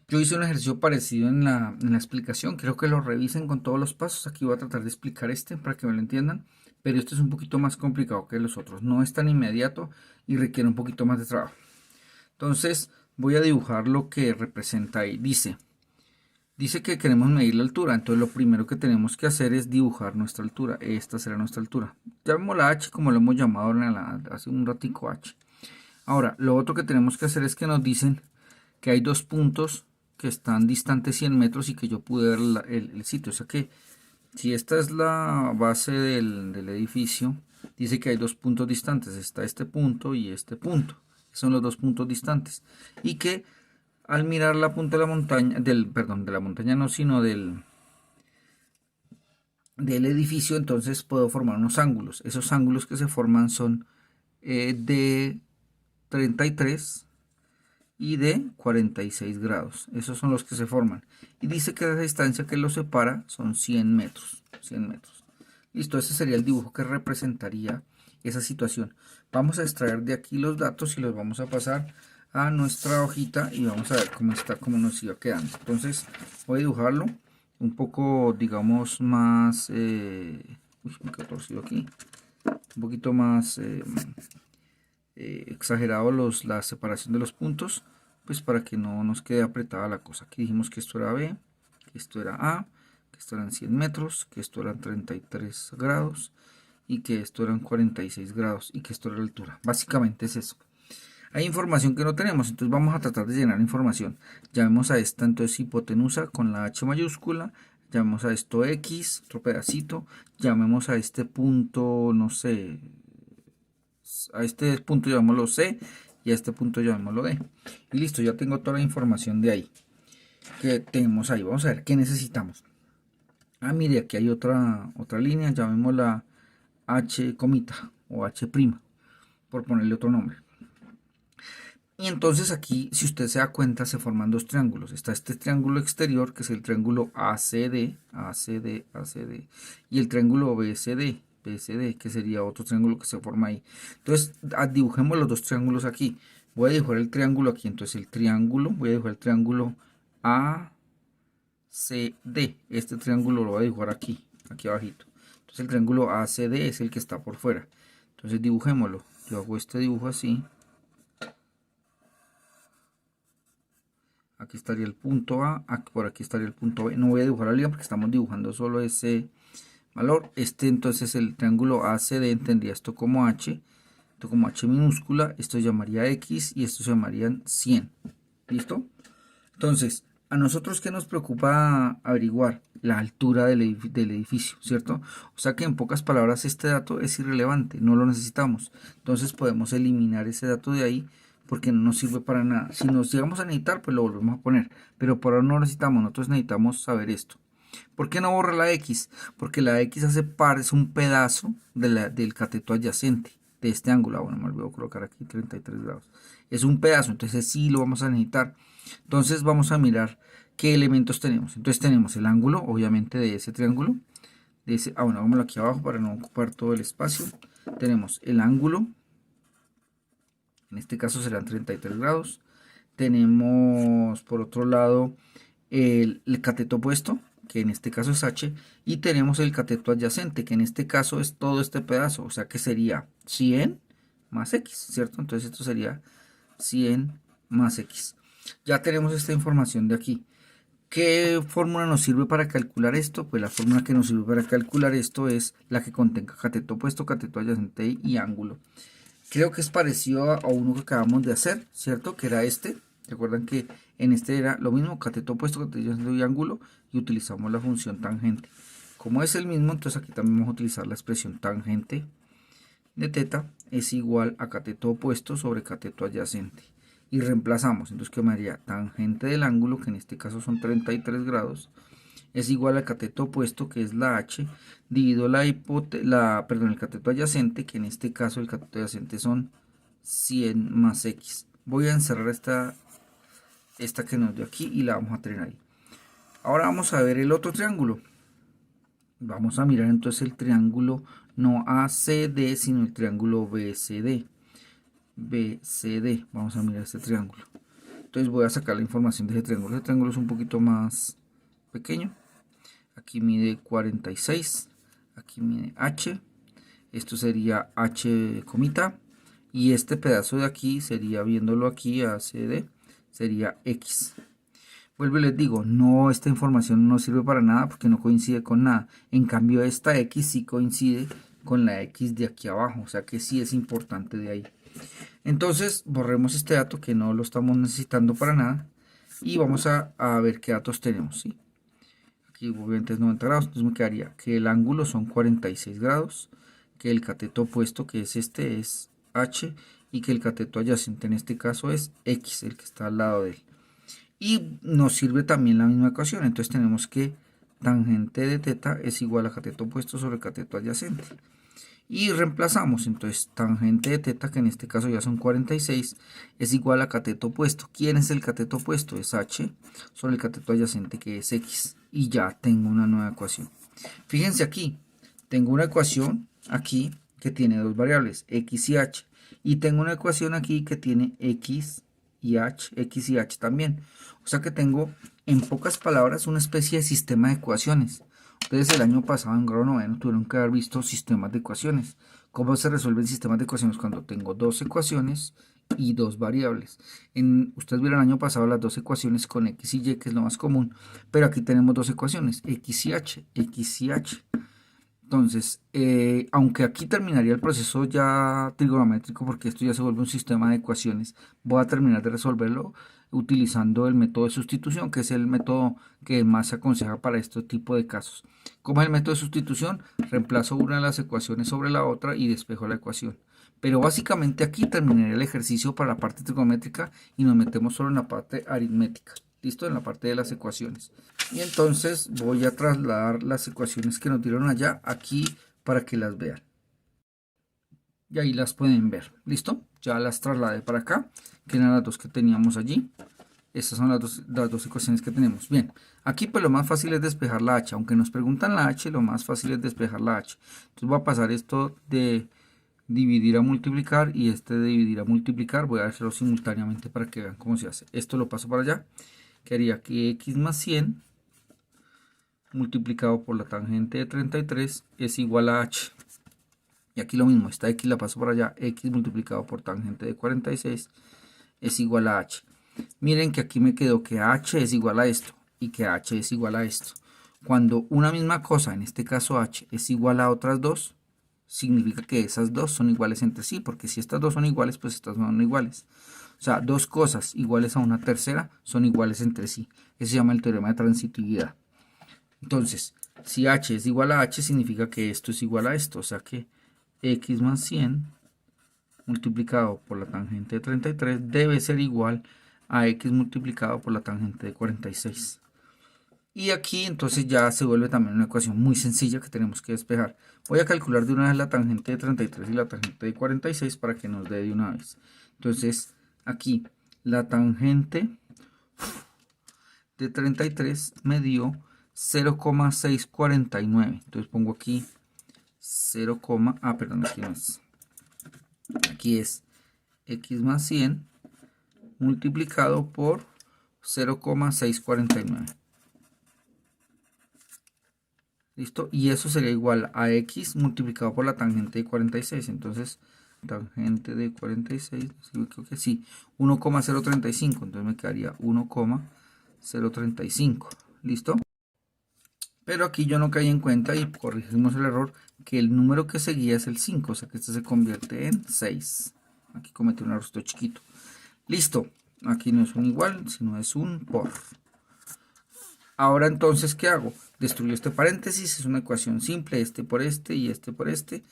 Yo hice un ejercicio parecido en la explicación, creo que lo revisen con todos los pasos. Aquí voy a tratar de explicar este para que me lo entiendan, pero este es un poquito más complicado que los otros, no es tan inmediato y requiere un poquito más de trabajo. Entonces voy a dibujar lo que representa ahí. Dice que queremos medir la altura, entonces lo primero que tenemos que hacer es dibujar nuestra altura. Esta será nuestra altura. Llamémosla H, como lo hemos llamado hace un ratico H. Ahora, lo otro que tenemos que hacer es que nos dicen que hay dos puntos que están distantes 100 metros y que yo pude ver el sitio. O sea que si esta es la base del edificio, dice que hay dos puntos distantes. Está este punto y este punto. Son los dos puntos distantes. Y que al mirar la punta de la montaña, de la montaña no, sino del edificio, entonces puedo formar unos ángulos. Esos ángulos que se forman son de 33 y de 46 grados. Esos son los que se forman. Y dice que la distancia que los separa son 100 metros. 100 metros. Listo, ese sería el dibujo que representaría esa situación. Vamos a extraer de aquí los datos y los vamos a pasar a nuestra hojita y vamos a ver cómo está, cómo nos iba quedando. Entonces voy a dibujarlo un poco, digamos, más me quedó torcido aquí, un poquito más exagerado la separación de los puntos, pues para que no nos quede apretada la cosa. Aquí dijimos que esto era B, que esto era A, que esto eran 100 metros, que esto eran 33 grados y que esto eran 46 grados y que esto era la altura. Básicamente es eso. Hay información que no tenemos, entonces vamos a tratar de llenar información. Llamemos a esta entonces hipotenusa con la H mayúscula, llamemos a esto X, otro pedacito, llamemos a este punto, no sé, a este punto llamémoslo C y a este punto llamémoslo D. Y listo, ya tengo toda la información de ahí que tenemos ahí. Vamos a ver qué necesitamos. Ah, mire, aquí hay otra línea, llamémosla H comita o H prima, por ponerle otro nombre. Y entonces aquí, si usted se da cuenta, se forman dos triángulos. Está este triángulo exterior, que es el triángulo ACD, ACD, ACD, y el triángulo BCD, BCD, que sería otro triángulo que se forma ahí. Entonces, dibujemos los dos triángulos aquí. Voy a dibujar el triángulo aquí, entonces el triángulo, voy a dibujar el triángulo ACD. Este triángulo lo voy a dibujar aquí, aquí abajito. Entonces el triángulo ACD es el que está por fuera. Entonces dibujémoslo. Yo hago este dibujo así. Aquí estaría el punto A, por aquí estaría el punto B. No voy a dibujar la línea porque estamos dibujando solo ese valor. Este entonces el triángulo ACD tendría esto como H, esto como H minúscula, esto se llamaría X y esto se llamarían 100. ¿Listo? Entonces, a nosotros ¿qué nos preocupa averiguar? La altura del edificio, ¿cierto? O sea que en pocas palabras este dato es irrelevante, no lo necesitamos. Entonces podemos eliminar ese dato de ahí porque no nos sirve para nada. Si nos llegamos a necesitar, pues lo volvemos a poner. Pero por ahora no lo necesitamos, nosotros necesitamos saber esto. ¿Por qué no borra la X? Porque la X es un pedazo del cateto adyacente de este ángulo. Bueno, me olvidó colocar aquí 33 grados. Es un pedazo, entonces sí lo vamos a necesitar. Entonces vamos a mirar qué elementos tenemos. Entonces tenemos el ángulo, obviamente, de ese triángulo. Bueno, hagámoslo aquí abajo para no ocupar todo el espacio. Tenemos el ángulo. En este caso serán 33 grados. Tenemos por otro lado el cateto opuesto, que en este caso es h, y tenemos el cateto adyacente, que en este caso es todo este pedazo, o sea que sería 100 más x, ¿cierto? Entonces esto sería 100 más x. Ya tenemos esta información de aquí. ¿Qué fórmula nos sirve para calcular esto? Pues la fórmula que nos sirve para calcular esto es la que contenga cateto opuesto, cateto adyacente y ángulo. Creo que es parecido a uno que acabamos de hacer, ¿cierto? Que era este. Recuerdan que en este era lo mismo, cateto opuesto, cateto adyacente y ángulo, y utilizamos la función tangente. Como es el mismo, entonces aquí también vamos a utilizar la expresión tangente de teta es igual a cateto opuesto sobre cateto adyacente. Y reemplazamos, entonces quedaría tangente del ángulo, que en este caso son 33 grados, es igual al cateto opuesto, que es la h, dividido el cateto adyacente, que en este caso el cateto adyacente son 100 más x. Voy a encerrar esta que nos dio aquí y la vamos a tener ahí. Ahora vamos a ver el otro triángulo. Vamos a mirar entonces el triángulo no ACD, sino el triángulo BCD. BCD, vamos a mirar este triángulo. Entonces voy a sacar la información de ese triángulo. Este triángulo es un poquito más pequeño. Aquí mide 46, aquí mide h, esto sería h comita, y este pedazo de aquí sería, viéndolo aquí ACD, sería x. Vuelvo y les digo, no, esta información no sirve para nada porque no coincide con nada. En cambio esta x sí coincide con la x de aquí abajo, o sea que sí es importante de ahí. Entonces borremos este dato que no lo estamos necesitando para nada y vamos a ver qué datos tenemos, ¿sí? Aquí obviamente es 90 grados, entonces me quedaría que el ángulo son 46 grados, que el cateto opuesto, que es este, es h, y que el cateto adyacente en este caso es x, el que está al lado de él. Y nos sirve también la misma ecuación, entonces tenemos que tangente de teta es igual a cateto opuesto sobre cateto adyacente. Y reemplazamos, entonces tangente de teta, que en este caso ya son 46, es igual a cateto opuesto. ¿Quién es el cateto opuesto? Es h sobre el cateto adyacente, que es x. Y ya tengo una nueva ecuación. Fíjense aquí, tengo una ecuación aquí que tiene dos variables, x y h. Y tengo una ecuación aquí que tiene x y h también. O sea que tengo, en pocas palabras, una especie de sistema de ecuaciones. Ustedes el año pasado en grado noveno tuvieron que haber visto sistemas de ecuaciones. ¿Cómo se resuelven sistemas de ecuaciones? Cuando tengo dos ecuaciones y dos variables. Ustedes vieron el año pasado las dos ecuaciones con x y y, que es lo más común. Pero aquí tenemos dos ecuaciones, x y h, x y h. Entonces, aunque aquí terminaría el proceso ya trigonométrico, porque esto ya se vuelve un sistema de ecuaciones, voy a terminar de resolverlo utilizando el método de sustitución, que es el método que más se aconseja para este tipo de casos. ¿Cómo es el método de sustitución? Reemplazo una de las ecuaciones sobre la otra y despejo la ecuación. Pero básicamente aquí terminaría el ejercicio para la parte trigonométrica y nos metemos solo en la parte aritmética. ¿Listo? En la parte de las ecuaciones. Y entonces voy a trasladar las ecuaciones que nos dieron allá aquí para que las vean. Y ahí las pueden ver. ¿Listo? Ya las trasladé para acá, que eran las dos que teníamos allí. Estas son las dos ecuaciones que tenemos. Bien, aquí pues lo más fácil es despejar la h. Aunque nos preguntan la h, lo más fácil es despejar la h. Entonces voy a pasar esto de dividir a multiplicar y este de dividir a multiplicar. Voy a hacerlo simultáneamente para que vean cómo se hace. Esto lo paso para allá. Quedaría que x más 100 multiplicado por la tangente de 33 es igual a h. Y aquí lo mismo, esta x la paso para allá, x multiplicado por tangente de 46 es igual a h. Miren que aquí me quedó que h es igual a esto y que h es igual a esto. Cuando una misma cosa, en este caso h, es igual a otras dos, significa que esas dos son iguales entre sí, porque si estas dos son iguales, pues estas no son iguales. O sea, dos cosas iguales a una tercera son iguales entre sí. Eso se llama el teorema de transitividad. Entonces, si h es igual a h, significa que esto es igual a esto. O sea que x más 100 multiplicado por la tangente de 33 debe ser igual a x multiplicado por la tangente de 46. Y aquí entonces ya se vuelve también una ecuación muy sencilla que tenemos que despejar. Voy a calcular de una vez la tangente de 33 y la tangente de 46 para que nos dé de una vez. Entonces, aquí la tangente de 33 me dio 0,649. Entonces pongo aquí 0, perdón, aquí no es. Aquí es x más 100 multiplicado por 0,649. ¿Listo? Y eso sería igual a x multiplicado por la tangente de 46. Entonces, tangente de 46, creo que sí, 1,035. Entonces me quedaría 1,035. ¿Listo? Pero aquí yo no caí en cuenta y corregimos el error que el número que seguía es el 5. O sea que este se convierte en 6. Aquí cometí un error chiquito. Listo. Aquí no es un igual, sino es un por. Ahora entonces, ¿qué hago? Destruyo este paréntesis, es una ecuación simple, este por este y este por este.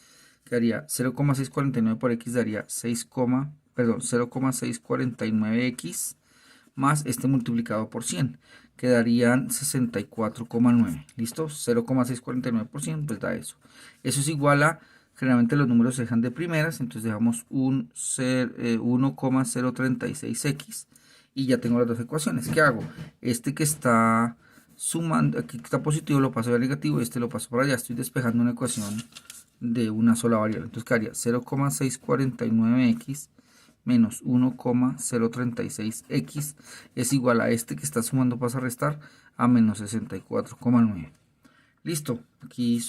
Quedaría 0,649 por x daría 0,649x más este multiplicado por 100. Quedarían 64,9. ¿Listo? 0,649 por 100, pues da eso. Eso es igual a, generalmente los números se dejan de primeras, entonces dejamos un 1,036x y ya tengo las dos ecuaciones. ¿Qué hago? Este que está sumando, aquí está positivo, lo paso a negativo, este lo paso por allá. Estoy despejando una ecuación de una sola variable. Entonces quedaría 0,649x menos 1,036x es igual a este que está sumando, pasa a restar, a menos 64,9. Listo, aquí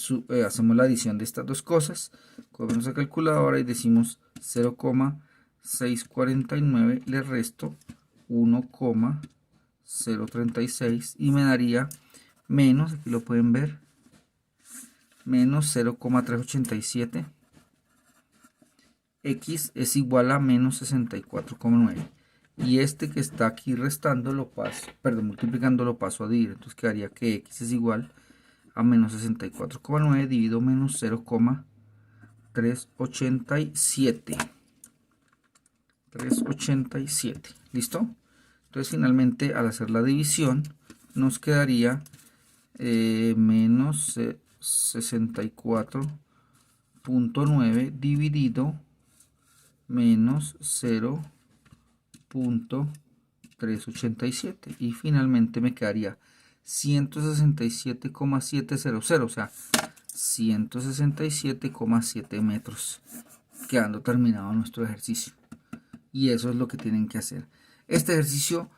hacemos la adición de estas dos cosas, cogemos la calculadora y decimos 0,649 le resto 1,036 y me daría menos, aquí lo pueden ver, menos 0,387. X es igual a menos 64,9. Y este que está aquí restando lo paso, perdón, multiplicando lo paso a dividir. Entonces quedaría que X es igual a menos 64,9 dividido menos 0,387. 387. ¿Listo? Entonces finalmente al hacer la división nos quedaría menos 64,9 dividido menos 0,387 y finalmente me quedaría 167,700, o sea 167,7 metros, quedando terminado nuestro ejercicio. Y eso es lo que tienen que hacer. Este ejercicio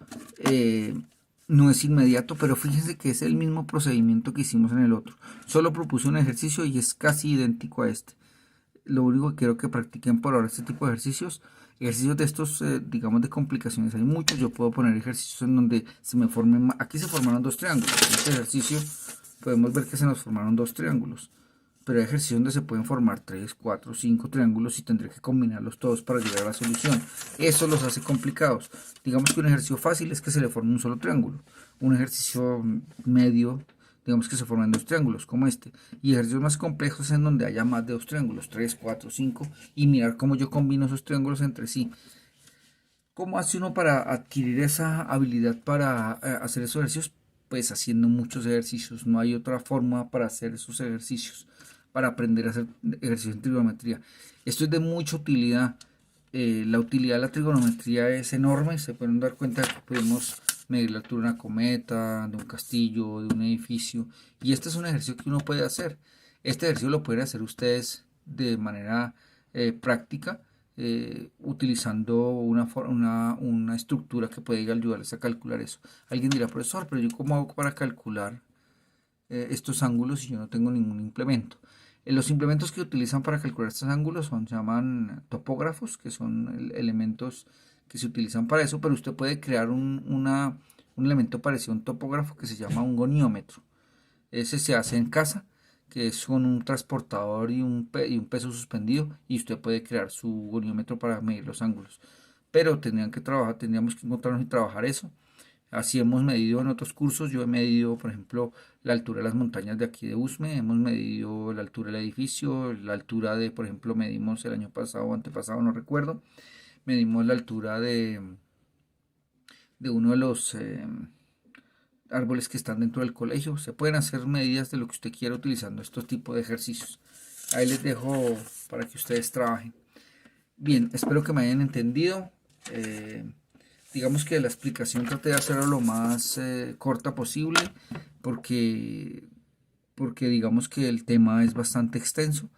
no es inmediato, pero fíjense que es el mismo procedimiento que hicimos en el otro. Solo propuse un ejercicio y es casi idéntico a este. Lo único que quiero que practiquen por ahora este tipo de ejercicios de estos, digamos, de complicaciones hay muchos. Yo puedo poner ejercicios en donde se me formen, aquí se formaron dos triángulos. En este ejercicio podemos ver que se nos formaron dos triángulos, pero hay ejercicios donde se pueden formar 3, 4, 5 triángulos y tendré que combinarlos todos para llegar a la solución. Eso los hace complicados. Digamos que un ejercicio fácil es que se le forme un solo triángulo. Un ejercicio medio, digamos que se forman dos triángulos como este, y ejercicios más complejos en donde haya más de dos triángulos, 3, 4, 5, y mirar cómo yo combino esos triángulos entre sí. ¿Cómo hace uno para adquirir esa habilidad para hacer esos ejercicios? Pues haciendo muchos ejercicios. No hay otra forma para hacer esos ejercicios, para aprender a hacer ejercicios en trigonometría. Esto es de mucha utilidad. La utilidad de la trigonometría es enorme. Se pueden dar cuenta que podemos medir la altura de una cometa, de un castillo, de un edificio. Y este es un ejercicio que uno puede hacer. Este ejercicio lo pueden hacer ustedes de manera práctica, utilizando una estructura que puede ayudarles a calcular eso. Alguien dirá, profesor, pero ¿yo cómo hago para calcular estos ángulos si yo no tengo ningún implemento? Los implementos que utilizan para calcular estos ángulos se llaman topógrafos, que son elementos que se utilizan para eso, pero usted puede crear un elemento parecido a un topógrafo que se llama un goniómetro. Ese se hace en casa, que es con un transportador y un peso suspendido, y usted puede crear su goniómetro para medir los ángulos. Pero tendríamos que encontrarnos y trabajar eso. Así hemos medido en otros cursos. Yo he medido, por ejemplo, la altura de las montañas de aquí de Usme, hemos medido la altura del edificio, la altura de, por ejemplo, medimos el año pasado o antepasado, no recuerdo, medimos la altura de uno de los árboles que están dentro del colegio. Se pueden hacer medidas de lo que usted quiera utilizando estos tipos de ejercicios. Ahí les dejo para que ustedes trabajen. Bien, espero que me hayan entendido. Digamos que la explicación traté de hacerlo lo más corta posible porque digamos que el tema es bastante extenso.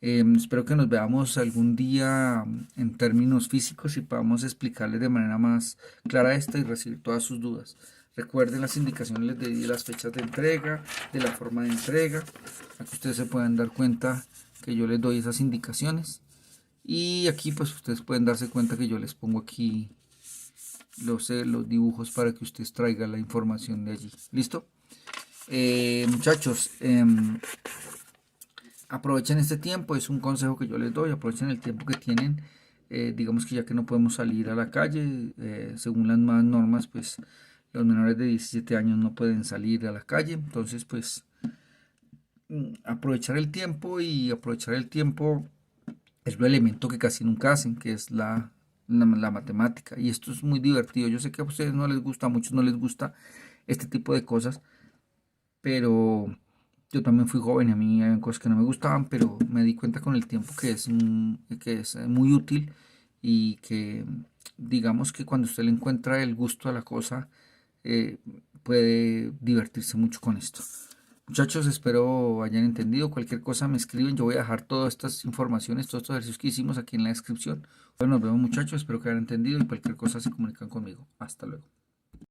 Espero que nos veamos algún día en términos físicos y podamos explicarles de manera más clara esta y recibir todas sus dudas. Recuerden las indicaciones, les di las fechas de entrega, de la forma de entrega. Aquí ustedes se pueden dar cuenta que yo les doy esas indicaciones. Y aquí pues ustedes pueden darse cuenta que yo les pongo aquí los dibujos para que ustedes traigan la información de allí. ¿Listo? Muchachos, aprovechen este tiempo, es un consejo que yo les doy, aprovechen el tiempo que tienen. Digamos que ya que no podemos salir a la calle, según las nuevas normas, pues los menores de 17 años no pueden salir a la calle. Entonces, pues aprovechar el tiempo, y aprovechar el tiempo es un elemento que casi nunca hacen, que es la matemática. Y esto es muy divertido. Yo sé que a ustedes no les gusta, a muchos no les gusta este tipo de cosas, pero yo también fui joven y a mí hay cosas que no me gustaban, pero me di cuenta con el tiempo que es muy útil, y que digamos que cuando usted le encuentra el gusto a la cosa, puede divertirse mucho con esto. Muchachos, espero hayan entendido. Cualquier cosa me escriben. Yo voy a dejar todas estas informaciones, todos estos ejercicios que hicimos aquí en la descripción. Bueno, nos vemos, muchachos. Espero que hayan entendido, y cualquier cosa se comunican conmigo. Hasta luego.